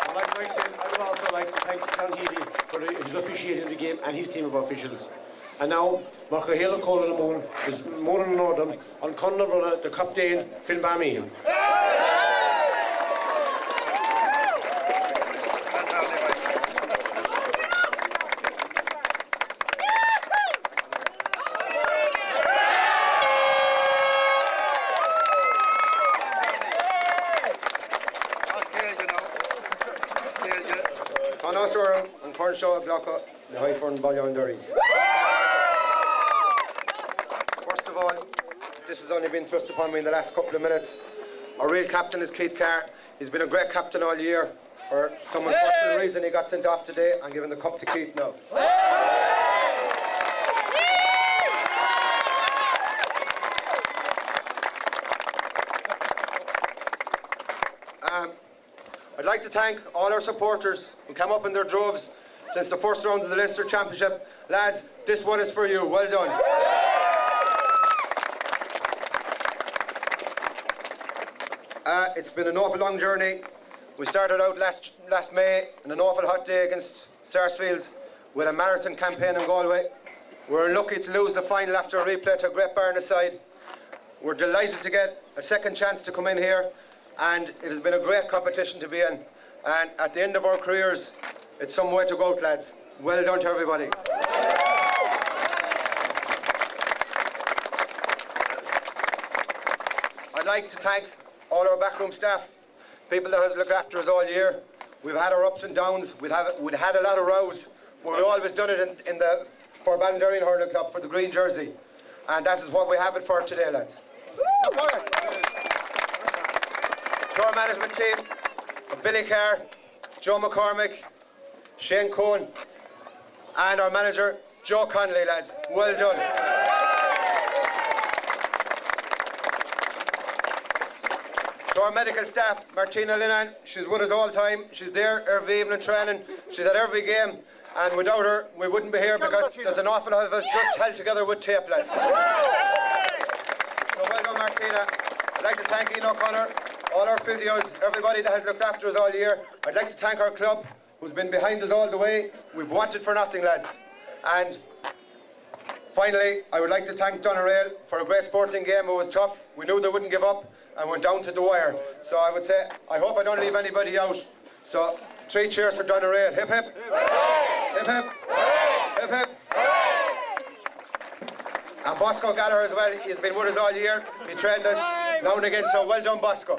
And like Mike said, I would also like to thank John Healy for his officiating the game and his team of officials. And now, Marcahela Colin Moon is Moran Nordam on Conor Runner, the captain, Phil Barmean. Conor and Cornshaw Blocka, the High Fern Ballinderreen. First of all, this has only been thrust upon me in the last couple of minutes. Our real captain is Keith Carr. He's been a great captain all year. For some unfortunate reason, he got sent off today. I'm giving the cup to Keith now. I'd like to thank all our supporters who came up in their droves since the first round of the Leinster Championship. Lads, this one is for you. Well done. It's been an awful long journey. We started out last May on an awful hot day against Sarsfields with a marathon campaign in Galway. We're unlucky to lose the final after a replay to a great Barna side. We're delighted to get a second chance to come in here, and it has been a great competition to be in. And at the end of our careers, it's some way to go, lads. Well done to everybody. I'd like to thank all our backroom staff, people that has looked after us all year. We've had our ups and downs. We've had a lot of rows, but we've always done it for Ballinderreen Hurling Club, for the green jersey. And that is what we have it for today, lads. To our management team, Billy Carr, Joe McCormick, Shane Cohn, and our manager, Joe Connolly, lads. Well done. To our medical staff, Martina Linan, she's with us all the time. She's there every evening training. She's at every game. And without her, we wouldn't be here because there's an awful lot of us just held together with tape, lads. So well done, Martina. I'd like to thank Ian O'Connor, all our physios, everybody that has looked after us all year. I'd like to thank our club, who's been behind us all the way. We've wanted for nothing, lads. And finally, I would like to thank Doneraile for a great sporting game. It was tough. We knew they wouldn't give up and went down to the wire. So I would say, I hope I don't leave anybody out. So 3 cheers for Doneraile. Hip hip. Hip hip. Hip hip. And Bosco Gallagher as well. He's been with us all year. He trained us now and again. So well done, Bosco.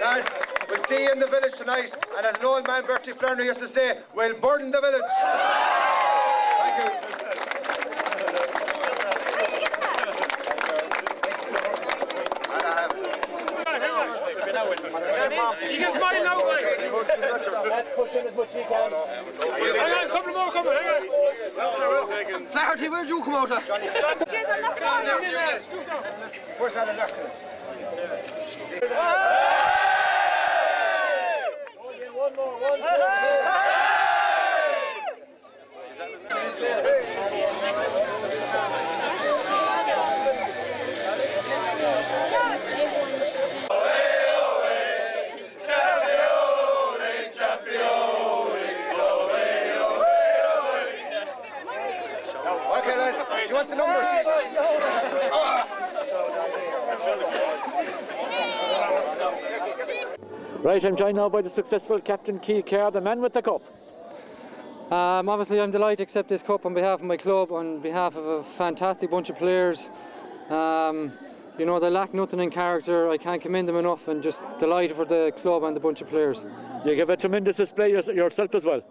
Lads, we'll see you in the village tonight. And as an old man, Bertie Flannery used to say, we'll burn the village. Thank you. You can smile now, let's push in as much as you can. Hang on, a couple more coming, hang on. Flaherty, where'd you come out of? Where's that elected? One more. Okay, lads, do you want the numbers? Right, I'm joined now by the successful Captain Keith Carr, the man with the cup. Obviously I'm delighted to accept this cup on behalf of my club, on behalf of a fantastic bunch of players. You know, they lack nothing in character. I can't commend them enough, and just delighted for the club and the bunch of players. You gave a tremendous display yourself as well.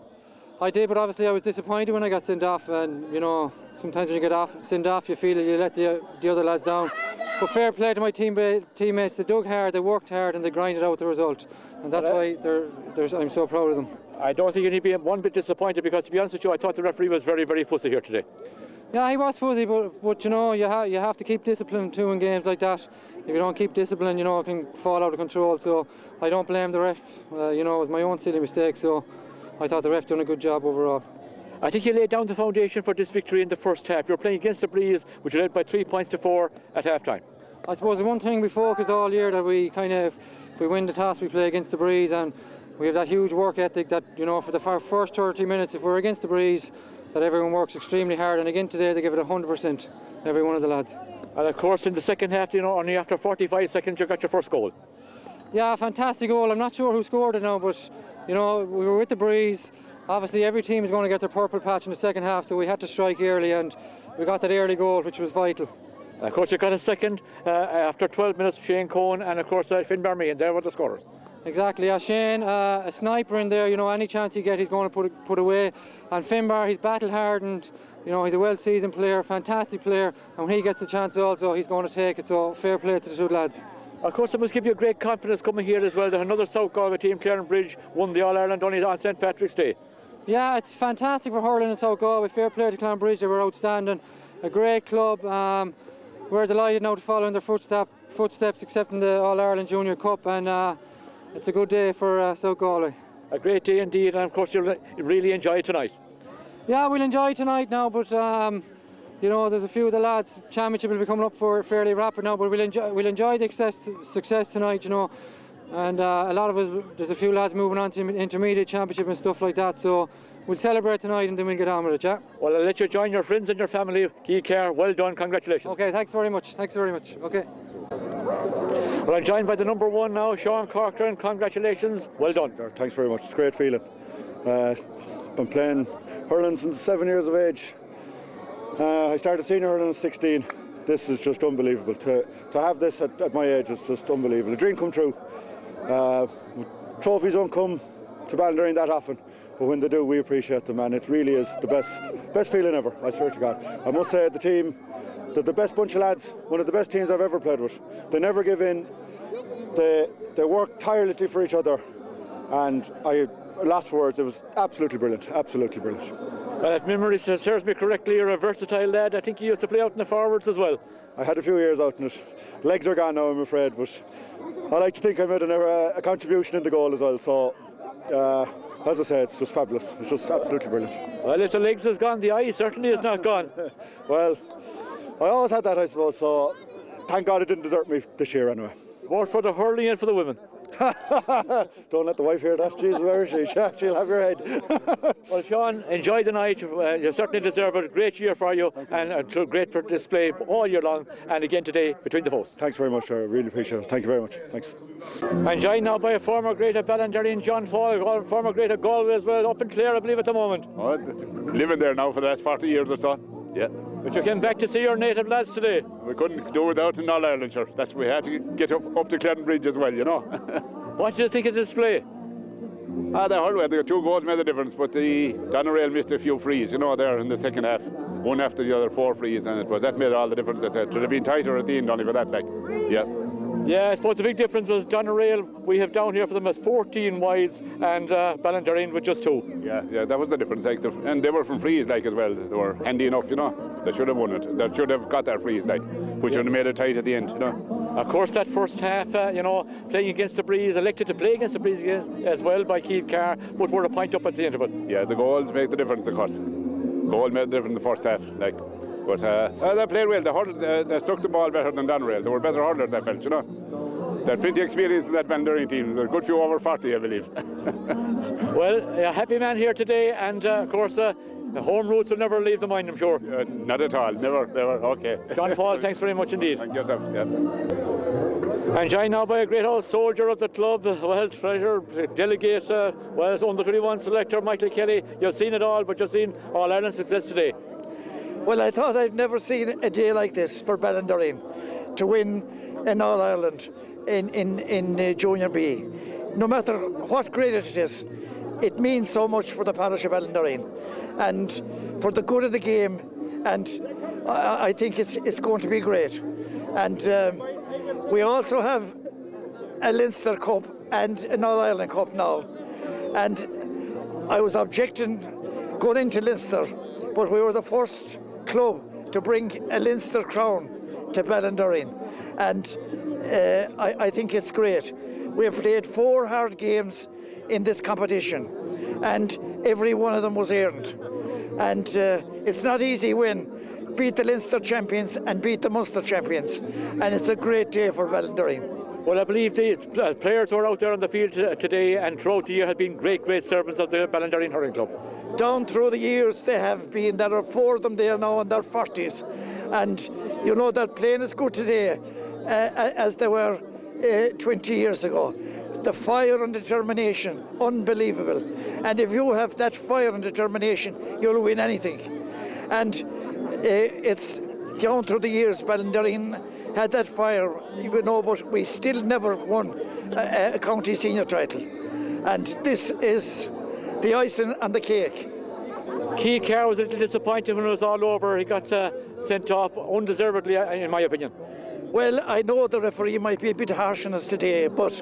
I did, but obviously I was disappointed when I got sent off, and you know, sometimes when you get sent off you feel that you let the other lads down. But fair play to my teammates, they dug hard, they worked hard and they grinded out the result, and that's why I'm so proud of them. I don't think you need to be one bit disappointed, because to be honest with you, I thought the referee was very, very fussy here today. Yeah, he was fuzzy, but you know, you have to keep discipline too in games like that. If you don't keep discipline, you know, it can fall out of control. So I don't blame the ref. You know, it was my own silly mistake. So I thought the ref done a good job overall. I think you laid down the foundation for this victory in the first half. You were playing against the Breeze, which led by 3 points to 4 at half time. I suppose the one thing we focused all year, that we kind of, if we win the toss, we play against the Breeze, and we have that huge work ethic that, you know, for the first 30 minutes, if we're against the Breeze, that everyone works extremely hard, and again today they give it 100%, every one of the lads. And of course in the second half, you know, only after 45 seconds you got your first goal. Yeah, fantastic goal. I'm not sure who scored it now, but you know, we were with the Breeze. Obviously every team is going to get their purple patch in the second half, so we had to strike early, and we got that early goal, which was vital. And of course you got a second after 12 minutes, Shane Cohen, and of course Finn Barmy, and there were the scorers. Exactly, yeah, Shane, a sniper in there, you know, any chance he gets he's going to put away. And Finbar, he's battle hardened, you know, he's a well-seasoned player, fantastic player, and when he gets a chance also, he's going to take it, so fair play to the two lads. Of course, it must give you great confidence coming here as well, that another South Galway team, Clarenbridge, won the All-Ireland on St Patrick's Day. Yeah, it's fantastic for hurling in South Galway, fair play to Clarenbridge, they were outstanding, a great club. We're delighted now to follow in their footsteps, accepting the All-Ireland Junior Cup, and it's a good day for South Galway. A great day indeed, and of course you'll really enjoy tonight. Yeah, we'll enjoy tonight now, but you know, there's a few of the lads, championship will be coming up for fairly rapid now, but we'll enjoy the success tonight, you know, and a lot of us, there's a few lads moving on to intermediate championship and stuff like that, so we'll celebrate tonight and then we'll get on with it, yeah? Well, I'll let you join your friends and your family. Key care, well done, congratulations. Okay, thanks very much, okay. Well, I'm joined by the number one now, Sean Corcoran. Congratulations, well done. Thanks very much, it's a great feeling. Been playing hurling since 7 years of age. I started senior hurling at 16. This is just unbelievable. To have this at my age is just unbelievable. A dream come true. Trophies don't come to Ballinderreen that often, but when they do, we appreciate them, and it really is the best feeling ever, I swear to God. I must say, the team, they're the best bunch of lads, one of the best teams I've ever played with. They never give in, they work tirelessly for each other, and last words, it was absolutely brilliant, absolutely brilliant. Well, if memory serves me correctly, you're a versatile lad. I think you used to play out in the forwards as well. I had a few years out in it. Legs are gone now, I'm afraid, but I like to think I made a contribution in the goal as well, so as I say, it's just fabulous, it's just absolutely brilliant. Well, if the legs is gone, the eye certainly is not gone. Well, I always had that, I suppose, so thank God it didn't desert me this year anyway. More for the hurling and for the women. Don't let the wife hear that. Jesus, where is she? She'll have your head. Well, Sean, enjoy the night. You certainly deserve it. A great year for you, and a great display all year long, and again today between the posts. Thanks very much, I really appreciate it. Thank you very much. Thanks. I'm joined now by a former great at Ballinderreen, John Fall, former great at Galway as well, up in Clare, I believe, at the moment. Oh, living there now for the last 40 years or so. Yeah. But you came back to see your native lads today. We couldn't do without an All-Ireland shirt. That's we had to get up to Clarenbridge as well, you know. What do you think of the display? The whole way, the 2 goals made a difference, but the Doneraile missed a few frees, you know, there in the second half. One after the other, 4 frees, and that made all the difference. It should have been tighter at the end only for that, like. Yeah. Yeah, I suppose the big difference was Doneraile, we have down here for them as 14 wides, and Ballinderreen with just 2. Yeah, that was the difference. Like, and they were from frees, like, as well. They were handy enough, you know. They should have won it. They should have got their frees, like, which would have made it tight at the end, you know. Of course, that first half, you know, playing against the Breeze, elected to play against the Breeze as well by Keith Carr, but were a point up at the end of it. Yeah, the goals make the difference, of course. Goal made the difference in the first half, like. But they played well. They struck the ball better than Doneraile. They were better hurlers, I felt, you know. They're pretty experienced in that Ballinderreen team. They're a good few over 40, I believe. Well, a happy man here today, and of course, the home roots will never leave the mind, I'm sure. Not at all, never, okay. John Paul, thanks very much indeed. Thank yourself, yeah. I'm joined now by a great old soldier of the club, well, treasurer, delegate, well, under 21 selector, Michael Kelly. You've seen it all, but you've seen All-Ireland success today. Well, I thought I'd never seen a day like this for Ballinderreen to win an All-Ireland in Junior B. No matter what grade it is, it means so much for the parish of Ballinderreen and for the good of the game, and I think it's going to be great. And we also have a Leinster Cup and an All-Ireland Cup now, and I was objecting going into Leinster, but we were the first club to bring a Leinster crown to Ballinderreen, and I think it's great. We have played 4 hard games in this competition, and every one of them was earned. And it's not easy when beat the Leinster champions and beat the Munster champions, and it's a great day for Ballinderreen. Well, I believe the players who are out there on the field today and throughout the year have been great servants of the Ballinderreen Hurling Club. Down through the years they have been. There are 4 of them there now in their 40s, and you know they're playing as good today as they were 20 years ago. The fire and determination, unbelievable. And if you have that fire and determination, you'll win anything. And it's down through the years, Ballinderreen had that fire, you know, but we still never won a county senior title. And this is the icing on the cake. Keith Carr was a little disappointed when it was all over. He got sent off undeservedly, in my opinion. Well, I know the referee might be a bit harsh on us today, but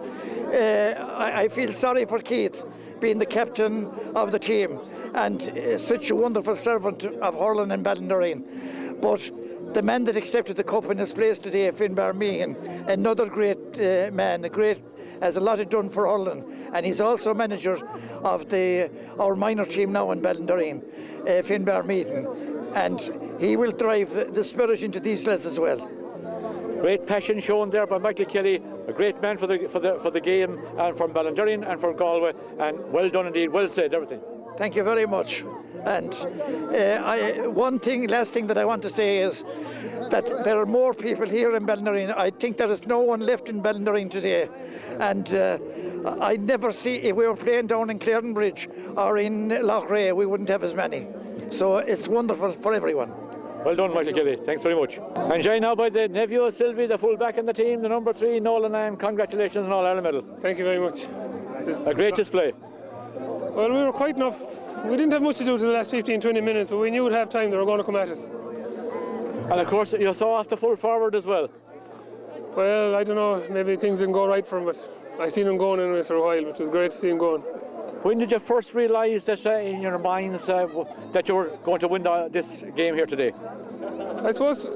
I feel sorry for Keith being the captain of the team and such a wonderful servant of hurling in Ballinderreen. But the man that accepted the cup in his place today, Finbar Meehan, another great man, has a lot done for hurling, and he's also manager of our minor team now in Ballinderreen, Finbar Meehan, and he will drive the spirit into these lads as well. Great passion shown there by Michael Kelly, a great man for the game, and from Ballinderreen and from Galway, and well done indeed, well said, everything. Thank you very much. And last thing that I want to say is that there are more people here in Ballinderreen. I think there is no one left in Ballinderreen today, and I never see, if we were playing down in Clarenbridge or in Loughrea, we wouldn't have as many. So it's wonderful for everyone. Well done, Michael Kelly. Thanks very much. And joined now by the nephew of Sylvie, the full-back in the team, the number 3, Nolan, and congratulations on All-Ireland medal. Thank you very much. A great display. Well, we were quite enough. We didn't have much to do for the last 15-20 minutes, but we knew at half time they were going to come at us. And of course, you saw off the full forward as well. Well, I don't know, maybe things didn't go right for him, but I seen him going anyway for a while, which was great to see him going. When did you first realise that in your minds that you were going to win this game here today? I suppose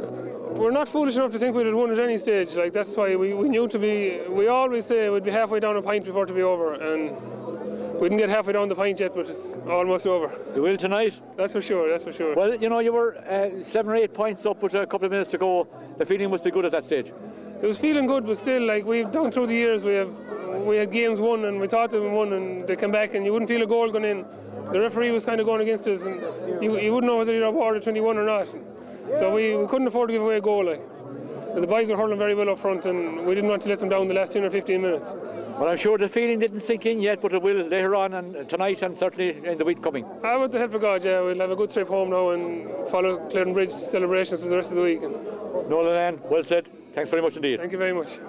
we're not foolish enough to think we'd have won at any stage. Like, that's why we knew to be. We always say we'd be halfway down a pint before to be over, and we didn't get halfway down the pint yet, but it's almost over. You will tonight? That's for sure. That's for sure. Well, you know, you were 7 or 8 points up with a couple of minutes to go. The feeling must be good at that stage. It was feeling good, but still, like, we've down through the years, we had games won, and we thought they won, and they came back, and you wouldn't feel a goal going in. The referee was kind of going against us, and you wouldn't know whether you're awarded 21 or not. So we couldn't afford to give away a goal. Like. The boys were hurling very well up front, and we didn't want to let them down the last 10 or 15 minutes. Well, I'm sure the feeling didn't sink in yet, but it will later on and tonight and certainly in the week coming. With the help of God, yeah, we'll have a good trip home now and follow Clarenbridge celebrations for the rest of the week. Nolan Ann, well said. Thanks very much indeed. Thank you very much.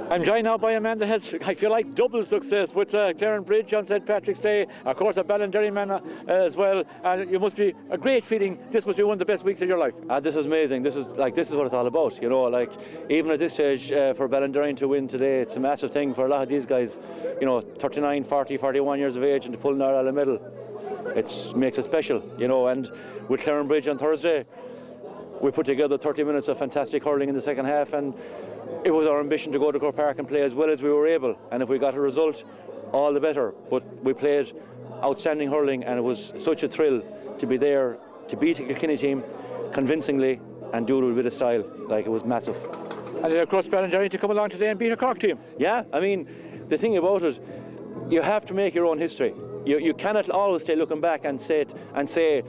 I'm joined now by a man that has, I feel like, double success with Clarenbridge on St. Patrick's Day, of course a Ballinderreen man as well, and it must be a great feeling. This must be one of the best weeks of your life. This is amazing. This is what it's all about, you know, like even at this stage for Ballinderreen to win today, it's a massive thing for a lot of these guys, you know, 39, 40, 41 years of age and to pull an All-Ireland medal. It makes it special, you know, and with Clarenbridge on Thursday, we put together 30 minutes of fantastic hurling in the second half, and it was our ambition to go to Croke Park and play as well as we were able, and if we got a result, all the better. But we played outstanding hurling, and it was such a thrill to be there, to beat a Kilkenny team convincingly and do it with a bit of style. Like, it was massive. And of course Ballinderreen to come along today and beat a Cork team. Yeah, I mean, the thing about it, you have to make your own history. You cannot always stay looking back and say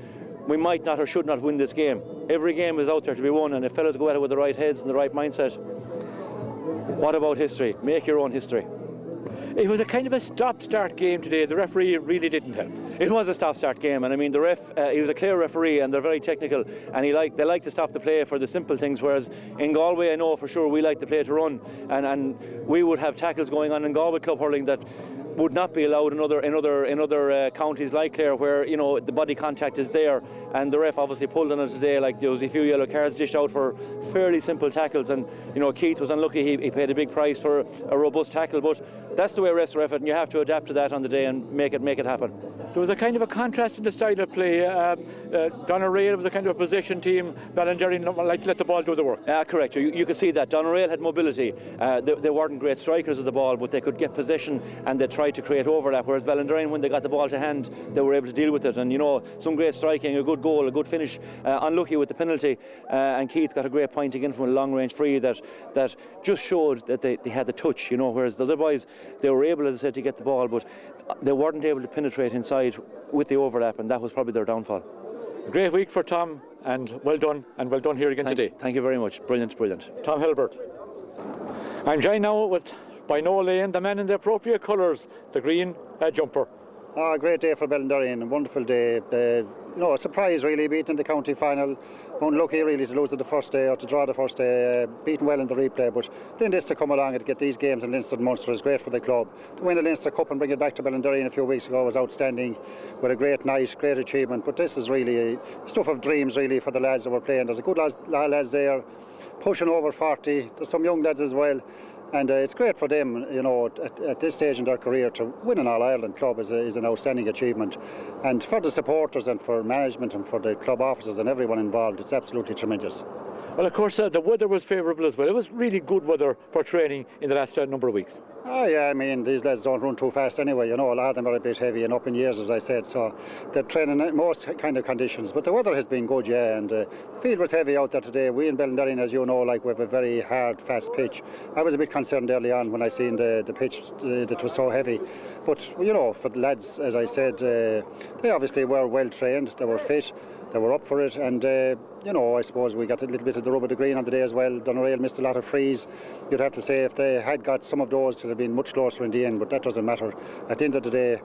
we might not or should not win this game. Every game is out there to be won, and if fellas go at it with the right heads and the right mindset, what about history? Make your own history. It was a kind of a stop-start game today. The referee really didn't help. It was a stop-start game, and I mean the ref, he was a clear referee, and they're very technical, and they like to stop the play for the simple things. Whereas in Galway, I know for sure we like the play to run, and we would have tackles going on in Galway club hurling that would not be allowed in other counties like Clare, where the body contact is there, and the ref obviously pulled on it today. Like there was a few yellow cards dished out for fairly simple tackles, and Keith was unlucky. He paid a big price for a robust tackle, but that's the way refs ref it, and you have to adapt to that on the day and make it happen. There was a kind of a contrast in the style of play. Doneraile was a kind of a possession team. Ballinderreen liked to let the ball do the work. Correct. You could see that Doneraile had mobility. They weren't great strikers of the ball, but they could get possession and they tried to create overlap. Whereas Ballinderreen, when they got the ball to hand, they were able to deal with it. And some great striking, a good goal, a good finish. Unlucky with the penalty, and Keith got a great point again from a long range free that just showed that they had the touch. Whereas the other boys, they were able, as I said, to get the ball, but they weren't able to penetrate inside with the overlap, and that was probably their downfall. Great week for Tom, and well done here again today. Thank you very much. Brilliant. Tom Hilbert. I'm joined now by Noel Lane, the man in the appropriate colours, the green jumper. Great day for Ballinderreen, wonderful day. A surprise really, beating the county final. Unlucky really to lose it the first day or to draw the first day, beaten well in the replay, but then this to come along and get these games in Leinster and Munster is great for the club. To win the Leinster Cup and bring it back to Ballinderreen a few weeks ago was outstanding, with a great night, great achievement, but this is really stuff of dreams really for the lads that were playing. There's a good lads there, pushing over 40, there's some young lads as well. And it's great for them, at this stage in their career to win an All-Ireland club is an outstanding achievement. And for the supporters and for management and for the club officers and everyone involved, it's absolutely tremendous. Well, of course, the weather was favourable as well. It was really good weather for training in the last number of weeks. Oh yeah, I mean, these lads don't run too fast anyway, a lot of them are a bit heavy and up in years, as I said, so they're training in most kind of conditions. But the weather has been good, yeah, and the field was heavy out there today. We in Ballinderreen, as you know, we have a very hard, fast pitch. I was a bit concerned early on when I seen the pitch that was so heavy. But, for the lads, as I said, they obviously were well trained, they were fit, they were up for it, and I suppose we got a little bit of the rub of the green on the day as well. Doneraile missed a lot of frees. You'd have to say if they had got some of those, it would have been much closer in the end, but that doesn't matter. At the end of the day,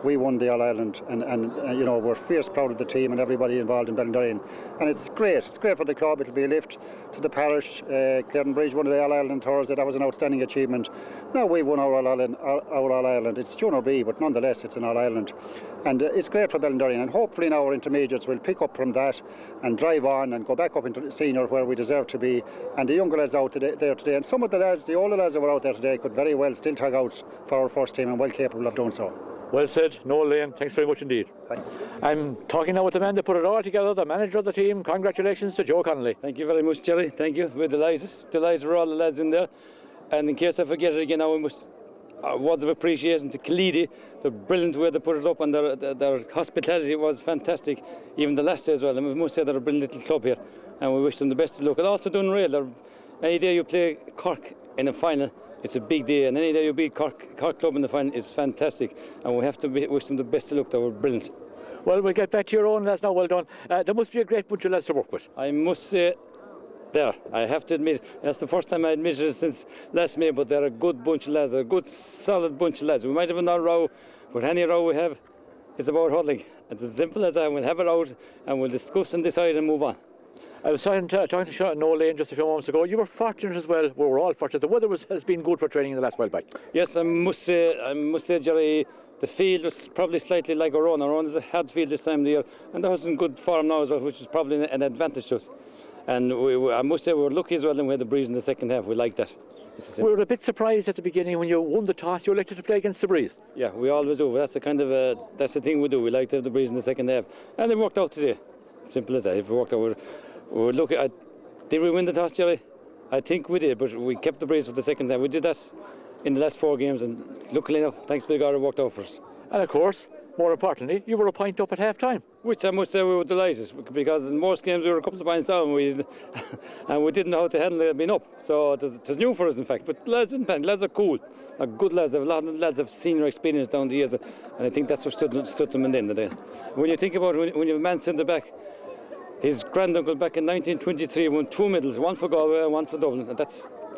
we won the All-Ireland, and we're fierce proud of the team and everybody involved in Ballinderreen, and it's great for the club. It'll be a lift to the parish. Clare Bridge won the All-Ireland Thursday. That was an outstanding achievement. Now we've won our All-Ireland. It's Junior B, but nonetheless it's an All-Ireland, and it's great for Ballinderreen, and hopefully now our intermediates will pick up from that and drive on and go back up into senior where we deserve to be. And the younger lads out there today, and some of the lads, the older lads that were out there today, could very well still tug out for our first team and well capable of doing so. Well said, Noel Lane. Thanks very much indeed. I'm talking now with the man that put it all together, the manager of the team. Congratulations to Joe Connolly. Thank you very much, Jerry. Thank you. We're delighted for all the lads in there. And in case I forget it again, I must words of appreciation to Kildee. The brilliant way they put it up, and their hospitality was fantastic. Even the last day as well. And we must say they're a brilliant little club here, and we wish them the best of luck. And also Doneraile. Any day you play Cork in a final, it's a big day, and any day you beat Cork Club in the final is fantastic, and we have to wish them the best of luck. They were brilliant. Well, we'll get back to your own lads now. Well done. There must be a great bunch of lads to work with. I must say, I have to admit, that's the first time I admitted it since last May, but they're a good bunch of lads, a good solid bunch of lads. We might have another row, but any row we have, it's about hurling. It's as simple as that. We'll have it out and we'll discuss and decide and move on. I was talking to Noel Lane just a few moments ago. You were fortunate as well. We were all fortunate. The weather has been good for training in the last while back. Yes, I must say, Jerry, the field was probably slightly like our own. Our own is a hard field this time of the year, and that was in good form now as well, which is probably an advantage to us. And I must say we were lucky as well, and we had the breeze in the second half. We liked that. We were a bit surprised at the beginning when you won the toss. You elected to play against the breeze. Yeah, we always do. That's the thing we do. We like to have the breeze in the second half, and it worked out today. Simple as that. If it worked out, we're looking at. Did we win the toss, Jerry? I think we did, but we kept the breeze for the second half. We did that in the last 4 games, and luckily enough, thanks to God, it worked out for us. And of course, more importantly, you were a point up at half time. Which I must say we were delighted, because in most games we were a couple of points down and we didn't know how to handle it being up. So it was new for us, in fact. But lads are cool, are good lads. A lot of lads have senior experience down the years, and I think that's what stood them in the end of the day. When you think about it, when you have a man centre back, his granduncle back in 1923 won 2 medals, one for Galway and one for Dublin.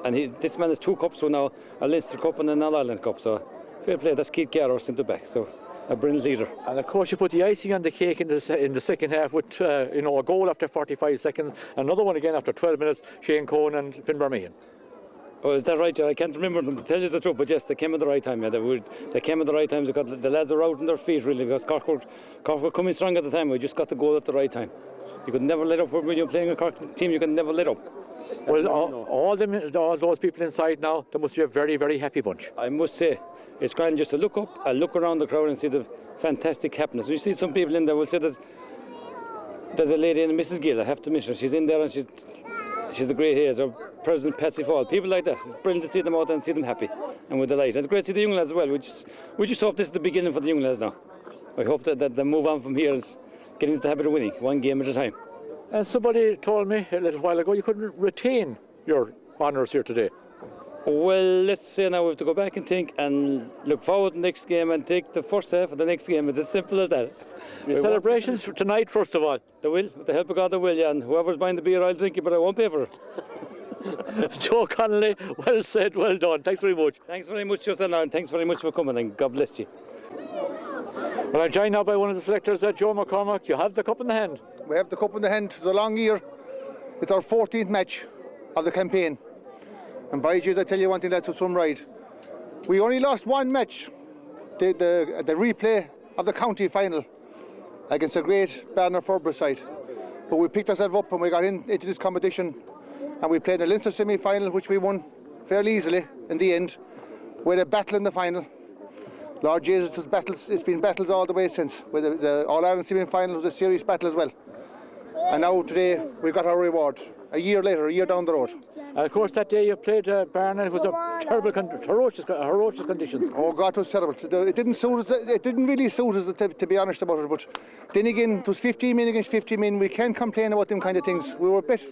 And this man has 2 cups, so now a Leinster Cup and an All-Ireland Cup. So fair play, that's Keith Garrow centre back. So a brilliant leader. And of course, you put the icing on the cake in the second half with a goal after 45 seconds, another one again after 12 minutes. Shane Cohen and Finn Bermehan. Oh, is that right? I can't remember them, to tell you the truth, but yes, they came at the right time. Yeah, they came at the right time because the lads are out on their feet, really, because Cork were coming strong at the time. We just got the goal at the right time. You could never let up when you're playing a Cork team. You can never let up. Well, all those people inside now, they must be a very, very happy bunch. I must say, it's grand just to look up and look around the crowd and see the fantastic happiness. You see some people in there will say there's a lady in Mrs. Gill, I have to mention her. She's in there and she's a great haze, or President Patsy Fall, people like that. It's brilliant to see them out and see them happy and with delight. It's great to see the young lads as well. We just hope this is the beginning for the young lads now. I hope that they move on from here and get into the habit of winning, one game at a time. And somebody told me a little while ago you couldn't retain your honours here today. Well, let's say now we have to go back and think and look forward to the next game and take the first half of the next game. It's as simple as that. The celebrations for tonight, first of all. They will, with the help of God, they will, yeah. And whoever's buying the beer, I'll drink it, but I won't pay for it. Joe Connolly, well said, well done. Thanks very much. Thanks very much, Justin, and thanks very much for coming, and God bless you. Well, I'm joined now by one of the selectors, Joe McCormack. You have the cup in the hand. We have the cup in the hand. It's a long year. It's our 14th match of the campaign. And by Jesus, I tell you one thing, that's some ride. We only lost one match, the replay of the county final against a great Ballinderreen side. But we picked ourselves up and we got into this competition, and we played in the Leinster semi-final, which we won fairly easily in the end. We had a battle in the final. Lord Jesus, it's been battles all the way since. With the All-Ireland semi-final was a serious battle as well. And now today we got our reward. A year later, a year down the road. And of course, that day you played Barnet, it was a terrible, ferocious conditions. Oh God, it was terrible. It didn't suit us. It didn't really suit us, to be honest about it. But then again, it was 15 men against 15 men. We can't complain about them kind of things. We were bet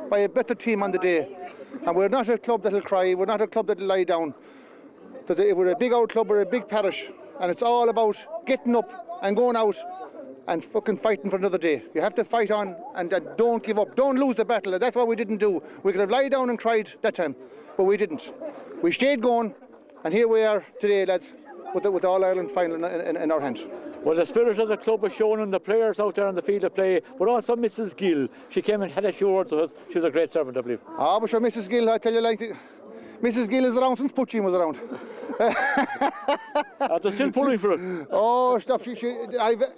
by a better team on the day, and we're not a club that'll cry. We're not a club that'll lie down. We're a big out club. We're a big parish, and it's all about getting up and going out and fucking fighting for another day. You have to fight on and don't give up. Don't lose the battle. That's what we didn't do. We could have lied down and cried that time, but we didn't. We stayed going, and here we are today, lads, with the All-Ireland final in our hand. Well, the spirit of the club was shown in the players out there on the field of play, but also Mrs. Gill. She came and had a few words with us. She was a great servant, I believe. Ah, but sure, Mrs. Gill, I tell you, Mrs. Gill is around since Puchin was around. They're still pulling for it. Oh, stop!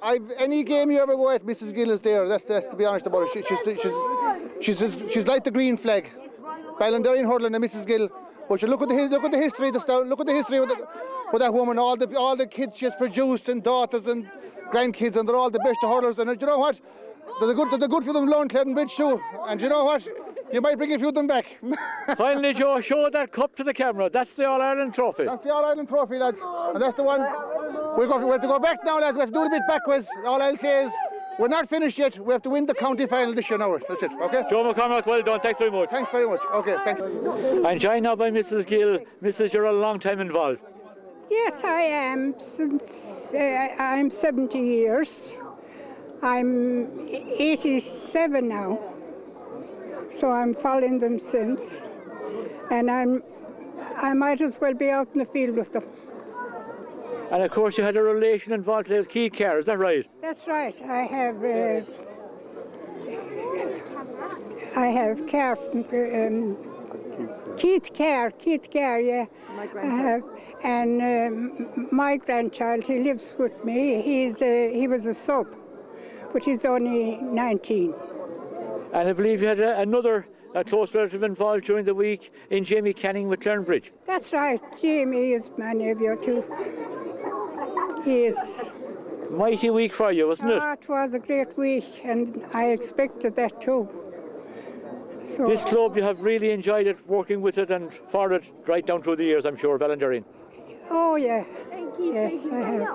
I've any game you ever go at, Mrs. Gill is there. That's to be honest about it. She's like the green flag. Ballinderreen hurling and Mrs. Gill. But you look at the history. Look at the history with that woman. All the kids she's produced, and daughters and grandkids, and they're all the best hurlers. And you know what? There's a good for them Lawn Claddon Bridge too. And you know what? You might bring a few of them back. Finally, Joe, show that cup to the camera. That's the All-Ireland trophy. That's the All-Ireland trophy, lads. And that's the one. We have to go back now, lads. We have to do it a bit backwards. All I'll say is, we're not finished yet. We have to win the county final this year now. That's it, okay? Joe McCormack, well done. Thanks very much. Thanks very much. Okay, thank you. I'm joined now by Mrs. Gill. Mrs., you're a long time involved. Yes, I am. Since I'm 70 years. I'm 87 now. So I'm following them since, and I might as well be out in the field with them. And of course you had a relation involved today with Keith Kerr, is that right? That's right. I have Kerr, Keith Kerr, yeah. I have, and my grandchild, he lives with me. He was a sub, but he's only 19. And I believe you had another close relative involved during the week in Jamie Canning with Clarenbridge. That's right. Jamie is my nephew too. He is. Mighty week for you, wasn't it? It was a great week, and I expected that too. So this club, you have really enjoyed it, working with it and for it right down through the years, I'm sure, Ballinderreen. Oh yeah. Yes, I have.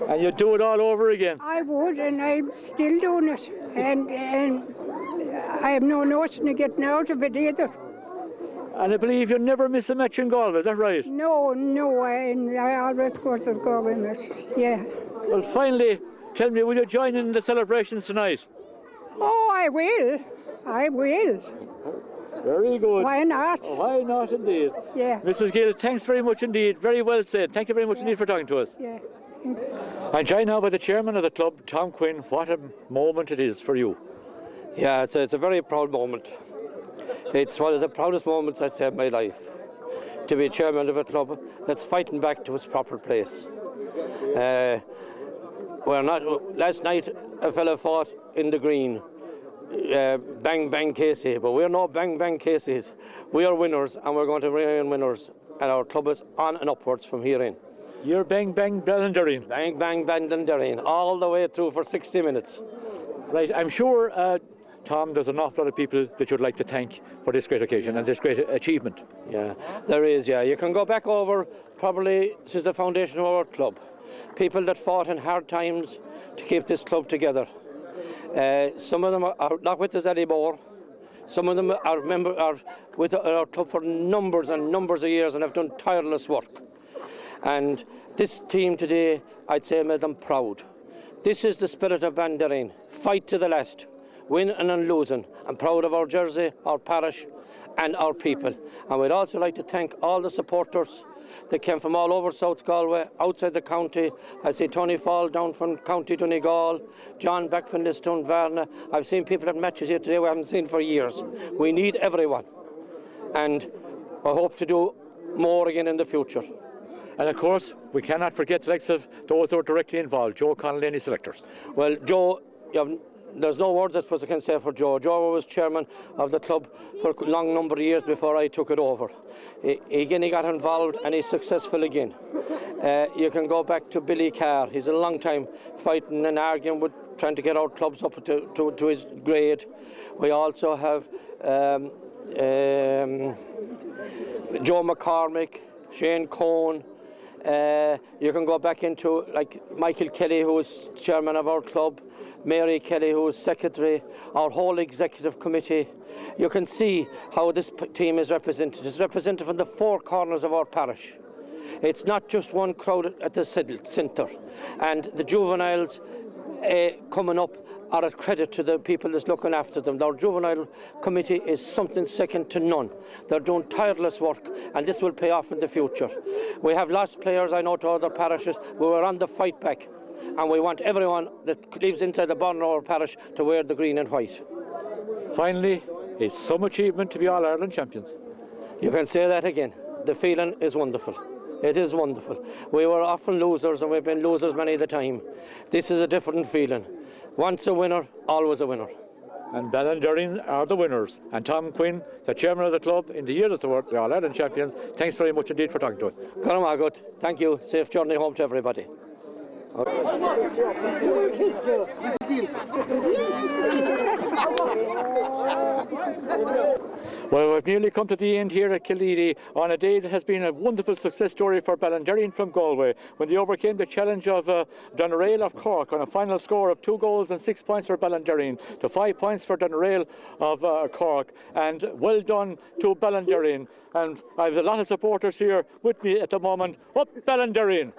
And you'd do it all over again? I would, and I'm still doing it. And I have no notion of getting out of it either. And I believe you never miss a match in Galway, is that right? No, I always go to the Galway match, yeah. Well, finally, tell me, will you join in the celebrations tonight? Oh, I will. Very good. Why not? Oh, why not, indeed. Yeah. Mrs. Gill, thanks very much indeed. Very well said. Thank you very much indeed for talking to us. Yeah. I'm joined now by the chairman of the club, Tom Quinn. What a moment it is for you. Yeah, it's a very proud moment. It's one of the proudest moments I'd say of my life, to be chairman of a club that's fighting back to its proper place. Last night a fella fought in the green, bang bang Casey, but we're not bang bang Caseys. We are winners, and we're going to remain winners, and our club is on and upwards from here in. You're bang bang Ballinderreen. Bang bang Ballinderreen, all the way through for 60 minutes. Right, I'm sure, Tom, there's an awful lot of people that you'd like to thank for this great occasion and this great achievement. Yeah, there is, yeah. You can go back over probably since the foundation of our club. People that fought in hard times to keep this club together. Some of them are not with us anymore. Some of them are with our club for numbers and numbers of years and have done tireless work. And this team today, I'd say, made them proud. This is the spirit of Ballinderreen. Fight to the last, winning and losing. I'm proud of our jersey, our parish and our people. And we'd also like to thank all the supporters that came from all over South Galway, outside the county. I see Tony Fall down from County Doneraile, John back from Liston, Varna. I've seen people at matches here today we haven't seen for years. We need everyone. And I hope to do more again in the future. And of course, we cannot forget the likes of those who are directly involved, Joe Connolly and his selectors. Well, Joe, there's no words I suppose I can say for Joe. Joe was chairman of the club for a long number of years before I took it over. He got involved and he's successful again. You can go back to Billy Carr. He's a long time fighting and arguing with trying to get our clubs up to his grade. We also have Joe McCormick, Shane Cohn. You can go back into like Michael Kelly, who is chairman of our club, Mary Kelly, who is secretary, our whole executive committee. You can see how this team is represented. It's represented from the four corners of our parish. It's not just one crowd at the centre. And the juveniles coming up are a credit to the people that's looking after them. Our juvenile committee is something second to none. They're doing tireless work, and this will pay off in the future. We have lost players, I know, to other parishes. We were on the fight back, and we want everyone that lives inside the Ballinderreen parish to wear the green and white. Finally, it's some achievement to be All-Ireland champions. You can say that again. The feeling is wonderful. It is wonderful. We were often losers, and we've been losers many of the time. This is a different feeling. Once a winner, always a winner. And Ballinderreen are the winners. And Tom Quinn, the chairman of the club, in the year that they were the All-Ireland champions, thanks very much indeed for talking to us. Good. Thank you. Safe journey home to everybody. Well, we've nearly come to the end here at Kildee on a day that has been a wonderful success story for Ballinderreen from Galway when they overcame the challenge of Doneraile of Cork on a final score of 2 goals and 6 points for Ballinderreen to 5 points for Doneraile of Cork. And well done to Ballinderreen. And I have a lot of supporters here with me at the moment. Up Ballinderreen!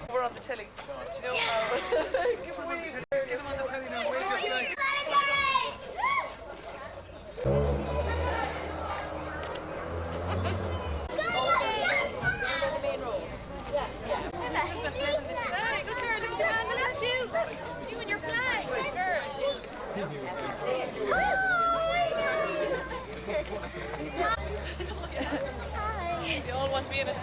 We're on the telly. Do you know how? Get him on the telly now. Wave your flag. You and your flag. Hi. You all want to be in it.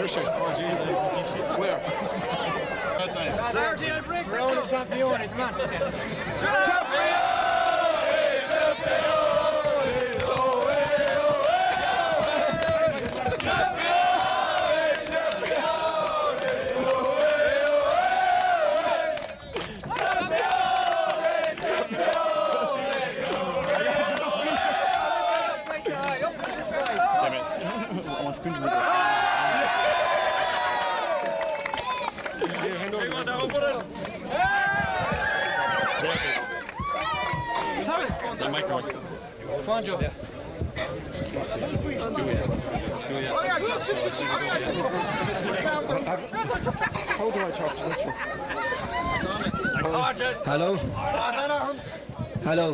pressure. Oh, Jesus. Where? Round of champion, come on. Come on, Joe. How do I talk to Richard? Hello. Hello.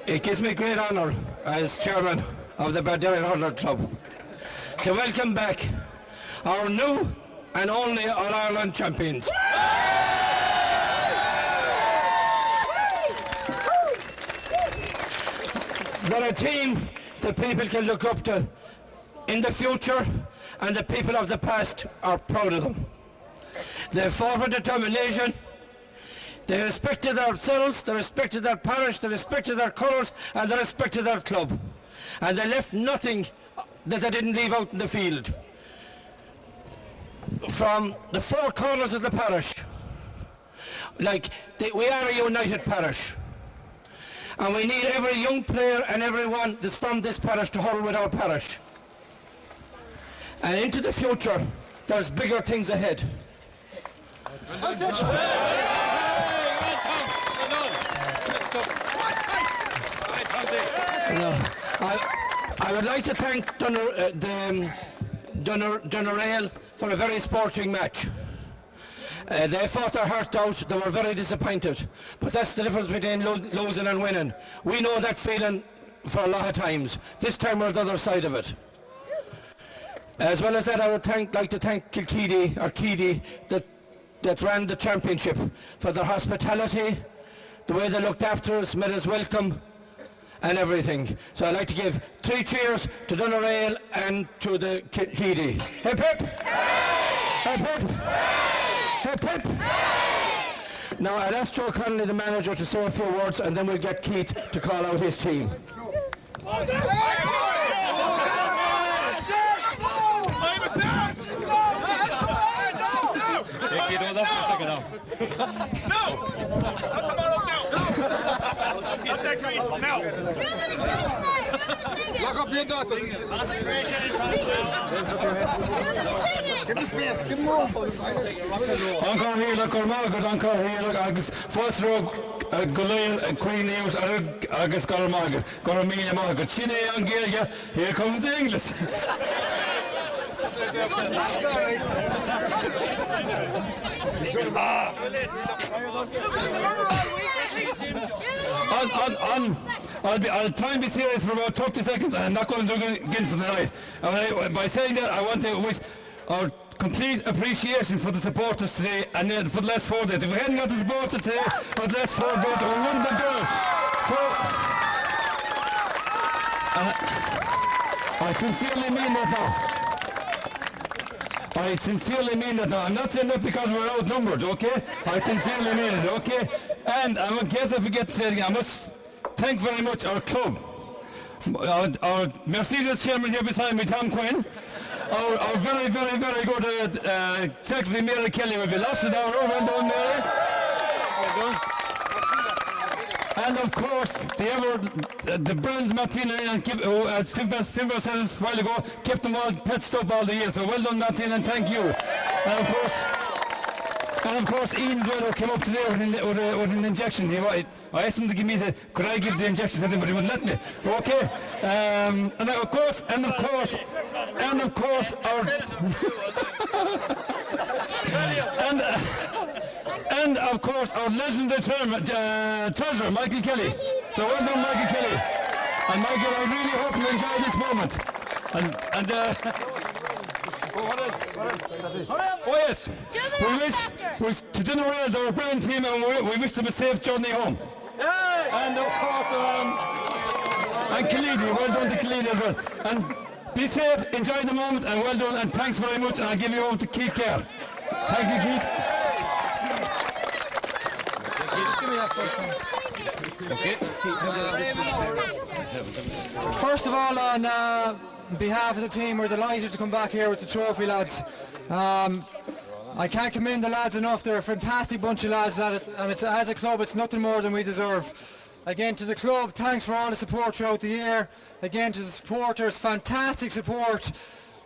It gives me great honour as chairman of the Ballinderreen Hurler Club to welcome back our new and only All-Ireland champions. They're a team that people can look up to in the future, and the people of the past are proud of them. They fought with determination. They respected themselves, they respected their parish, they respected their colours, and they respected their club. And they left nothing that they didn't leave out in the field. From the four corners of the parish, we are a united parish. And we need every young player and everyone that's from this parish to hurl with our parish. And into the future, there's bigger things ahead. I would like to thank Doneraile for a very sporting match. They fought their heart out, they were very disappointed. But that's the difference between losing and winning. We know that feeling for a lot of times. This time we're the other side of it. As well as that, I would like to thank Keedy that ran the championship for their hospitality, the way they looked after us, made us welcome, and everything. So I'd like to give 3 cheers to Doneraile and to the Keedy. Hip hip! Hip hip! Hip hip! Now I'll ask Joe Connolly, the manager, to say a few words, and then we'll get Keith to call out his team. Lock up your daughters. Give him space, give him room. Encore here, look, encore here, look, Agus, first row, Goliath, Queen News, Agus, Gormagat, Gormilla Margaret, Shine Angelia, here comes the English. I'll try and be serious for about 30 seconds. I'm not going to do it again for the night. By saying that, I want to wish our complete appreciation for the supporters today and then for the last 4 days. If we hadn't got the supporters today, for the last 4 days, we wouldn't have done it. So, I sincerely mean that now. I sincerely mean that now. I'm not saying that because we're outnumbered, okay? I sincerely mean it, okay? And in case I forget to say it again, I must thank very much our club. Our Mercedes chairman here beside me, Tom Quinn. Our very, very, very good Secretary Mary Kelly will be lost in our well done, Mary. And of course, the brilliant Martina who had 5% a while ago, kept them all patched up all the years. So well done, Martina, and thank you. And of course, Ian Dwyer came up today with an injection. I asked him to give me could I give the injection to him, but he wouldn't let me. Okay. And of course, our and of course our legendary treasurer, Michael Kelly. So well done, Michael Kelly. And Michael, I really hope you enjoy this moment. Oh yes, we wish to Doneraile, they're a brilliant team, and we wish them a safe journey home. And of course, and Khalidi, well done to Khalidi as well. And be safe, enjoy the moment, and well done, and thanks very much, and I'll give you over to Keith Kerr. Thank you, Keith. Just give me that first one. First of all, on behalf of the team, we're delighted to come back here with the trophy, lads. I can't commend the lads enough. They're a fantastic bunch of lads, and it's, as a club, it's nothing more than we deserve. Again, to the club, thanks for all the support throughout the year. Again, to the supporters, fantastic support,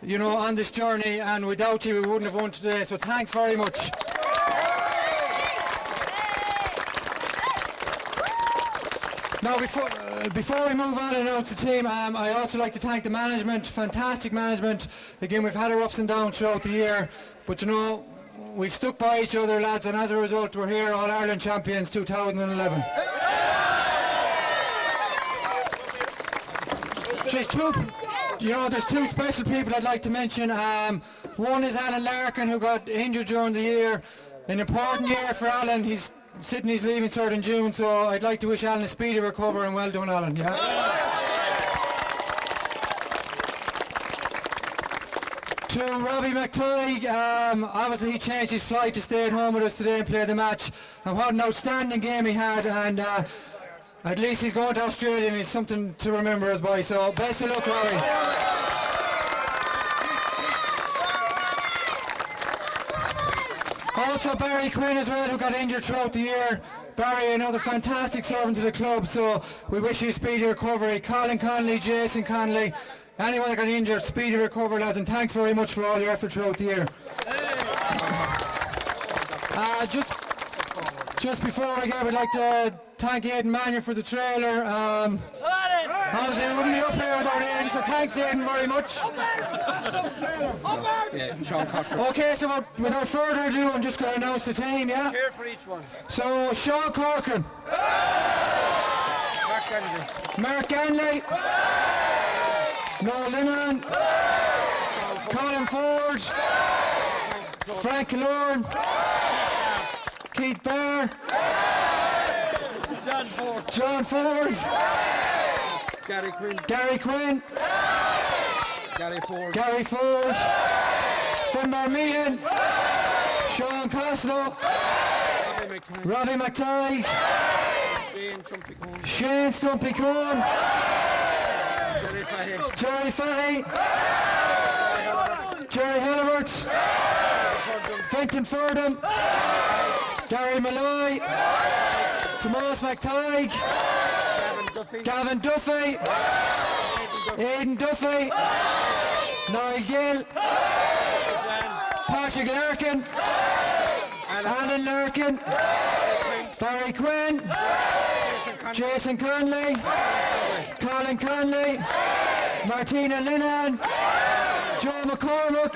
you know, on this journey, and without you, we wouldn't have won today, so thanks very much. Now, before we move on and announce the team, I also like to thank the management, fantastic management. Again, we've had our ups and downs throughout the year, but you know, we've stuck by each other, lads, and as a result, we're here, All-Ireland champions 2011. There's two special people I'd like to mention. One is Alan Larkin, who got injured during the year. An important year for Alan. He's sitting his leaving cert in June, so I'd like to wish Alan a speedy recovery, and well done, Alan. Yeah. To Robbie McTighe, obviously he changed his flight to stay at home with us today and play the match. And what an outstanding game he had, and at least he's going to Australia and he's something to remember us by, so best of luck, Robbie. Also Barry Quinn as well, who got injured throughout the year. Barry, another fantastic servant to the club, so we wish you a speedy recovery. Colin Connolly, Jason Connolly, anyone that got injured, speedy recovery, lads, and thanks very much for all your effort throughout the year. Just before I go, I would like to thank Aidan Mannion for the trailer. Obviously, I wouldn't be up here without Aidan, so thanks, Aidan, very much. Okay, so without further ado, I'm just going to announce the team, yeah? Cheer for each one. So, Sean Corcoran. Mark Ganley. Noel Lennon. Colin Ford. Frank Lorne. Keith Barr. John Ford. Gary Quinn. Gary Quinn. Gary Ford. Finbar Meehan. Sean Costello. Robbie McTighe. Shane Stumpy Cohn. Jerry Fahey. Jerry Halliburtt. Fenton Furdham. Gary Malloy. Tomas McTighe. Gavin Duffy. Aidan Duffy. Niall Gill. Patrick Larkin. Alan Larkin. Barry Quinn. Jason Conley. Colin Conley. Martina Linehan. Joe McCormick.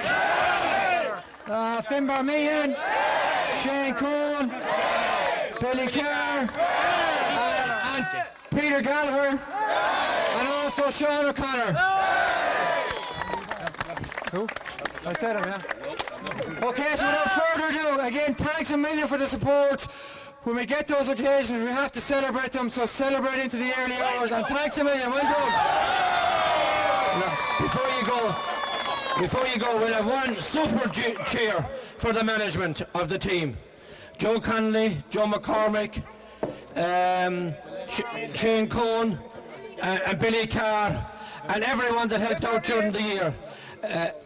Finbar Meehan. Shane Cohen. Billy Kerr. And Peter Gallagher. And also Sean O'Connor. Who? I said him, yeah. Okay, so without further ado, again, thanks a million for the support. When we get those occasions, we have to celebrate them, so celebrate into the early hours, and thanks a million, well done. Before you go, we'll have one super cheer for the management of the team. Joe Connolly, Joe McCormick, Shane Cohn, and Billy Carr, and everyone that helped out during the year.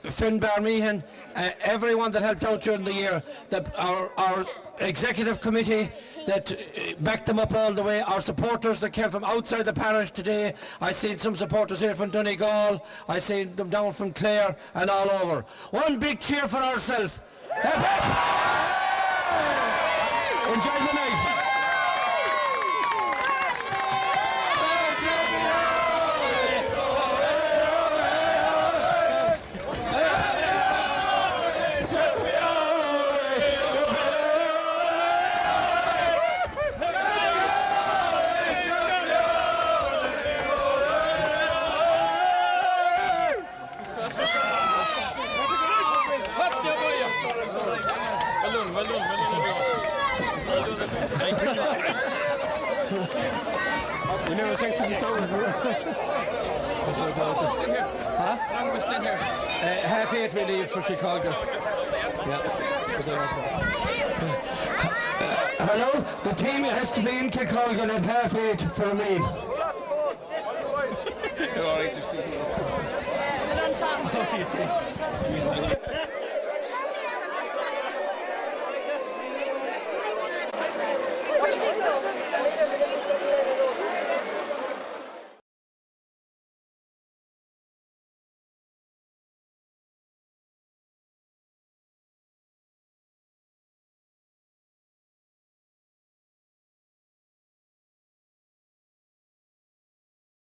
Finbar Meehan, everyone that helped out during the year, our executive committee that backed them up all the way, our supporters that came from outside the parish today. I seen some supporters here from Donegal, I seen them down from Clare and all over. One big cheer for ourselves. Enjoy the night. We never take for the song. Still here. Huh? How long are we still here? 8:30 we leave for Kilcolgan. Yeah. Hello? The team has to be in Kilcolgan at 8:30 for a meal. You're all right, just keep it. And on top.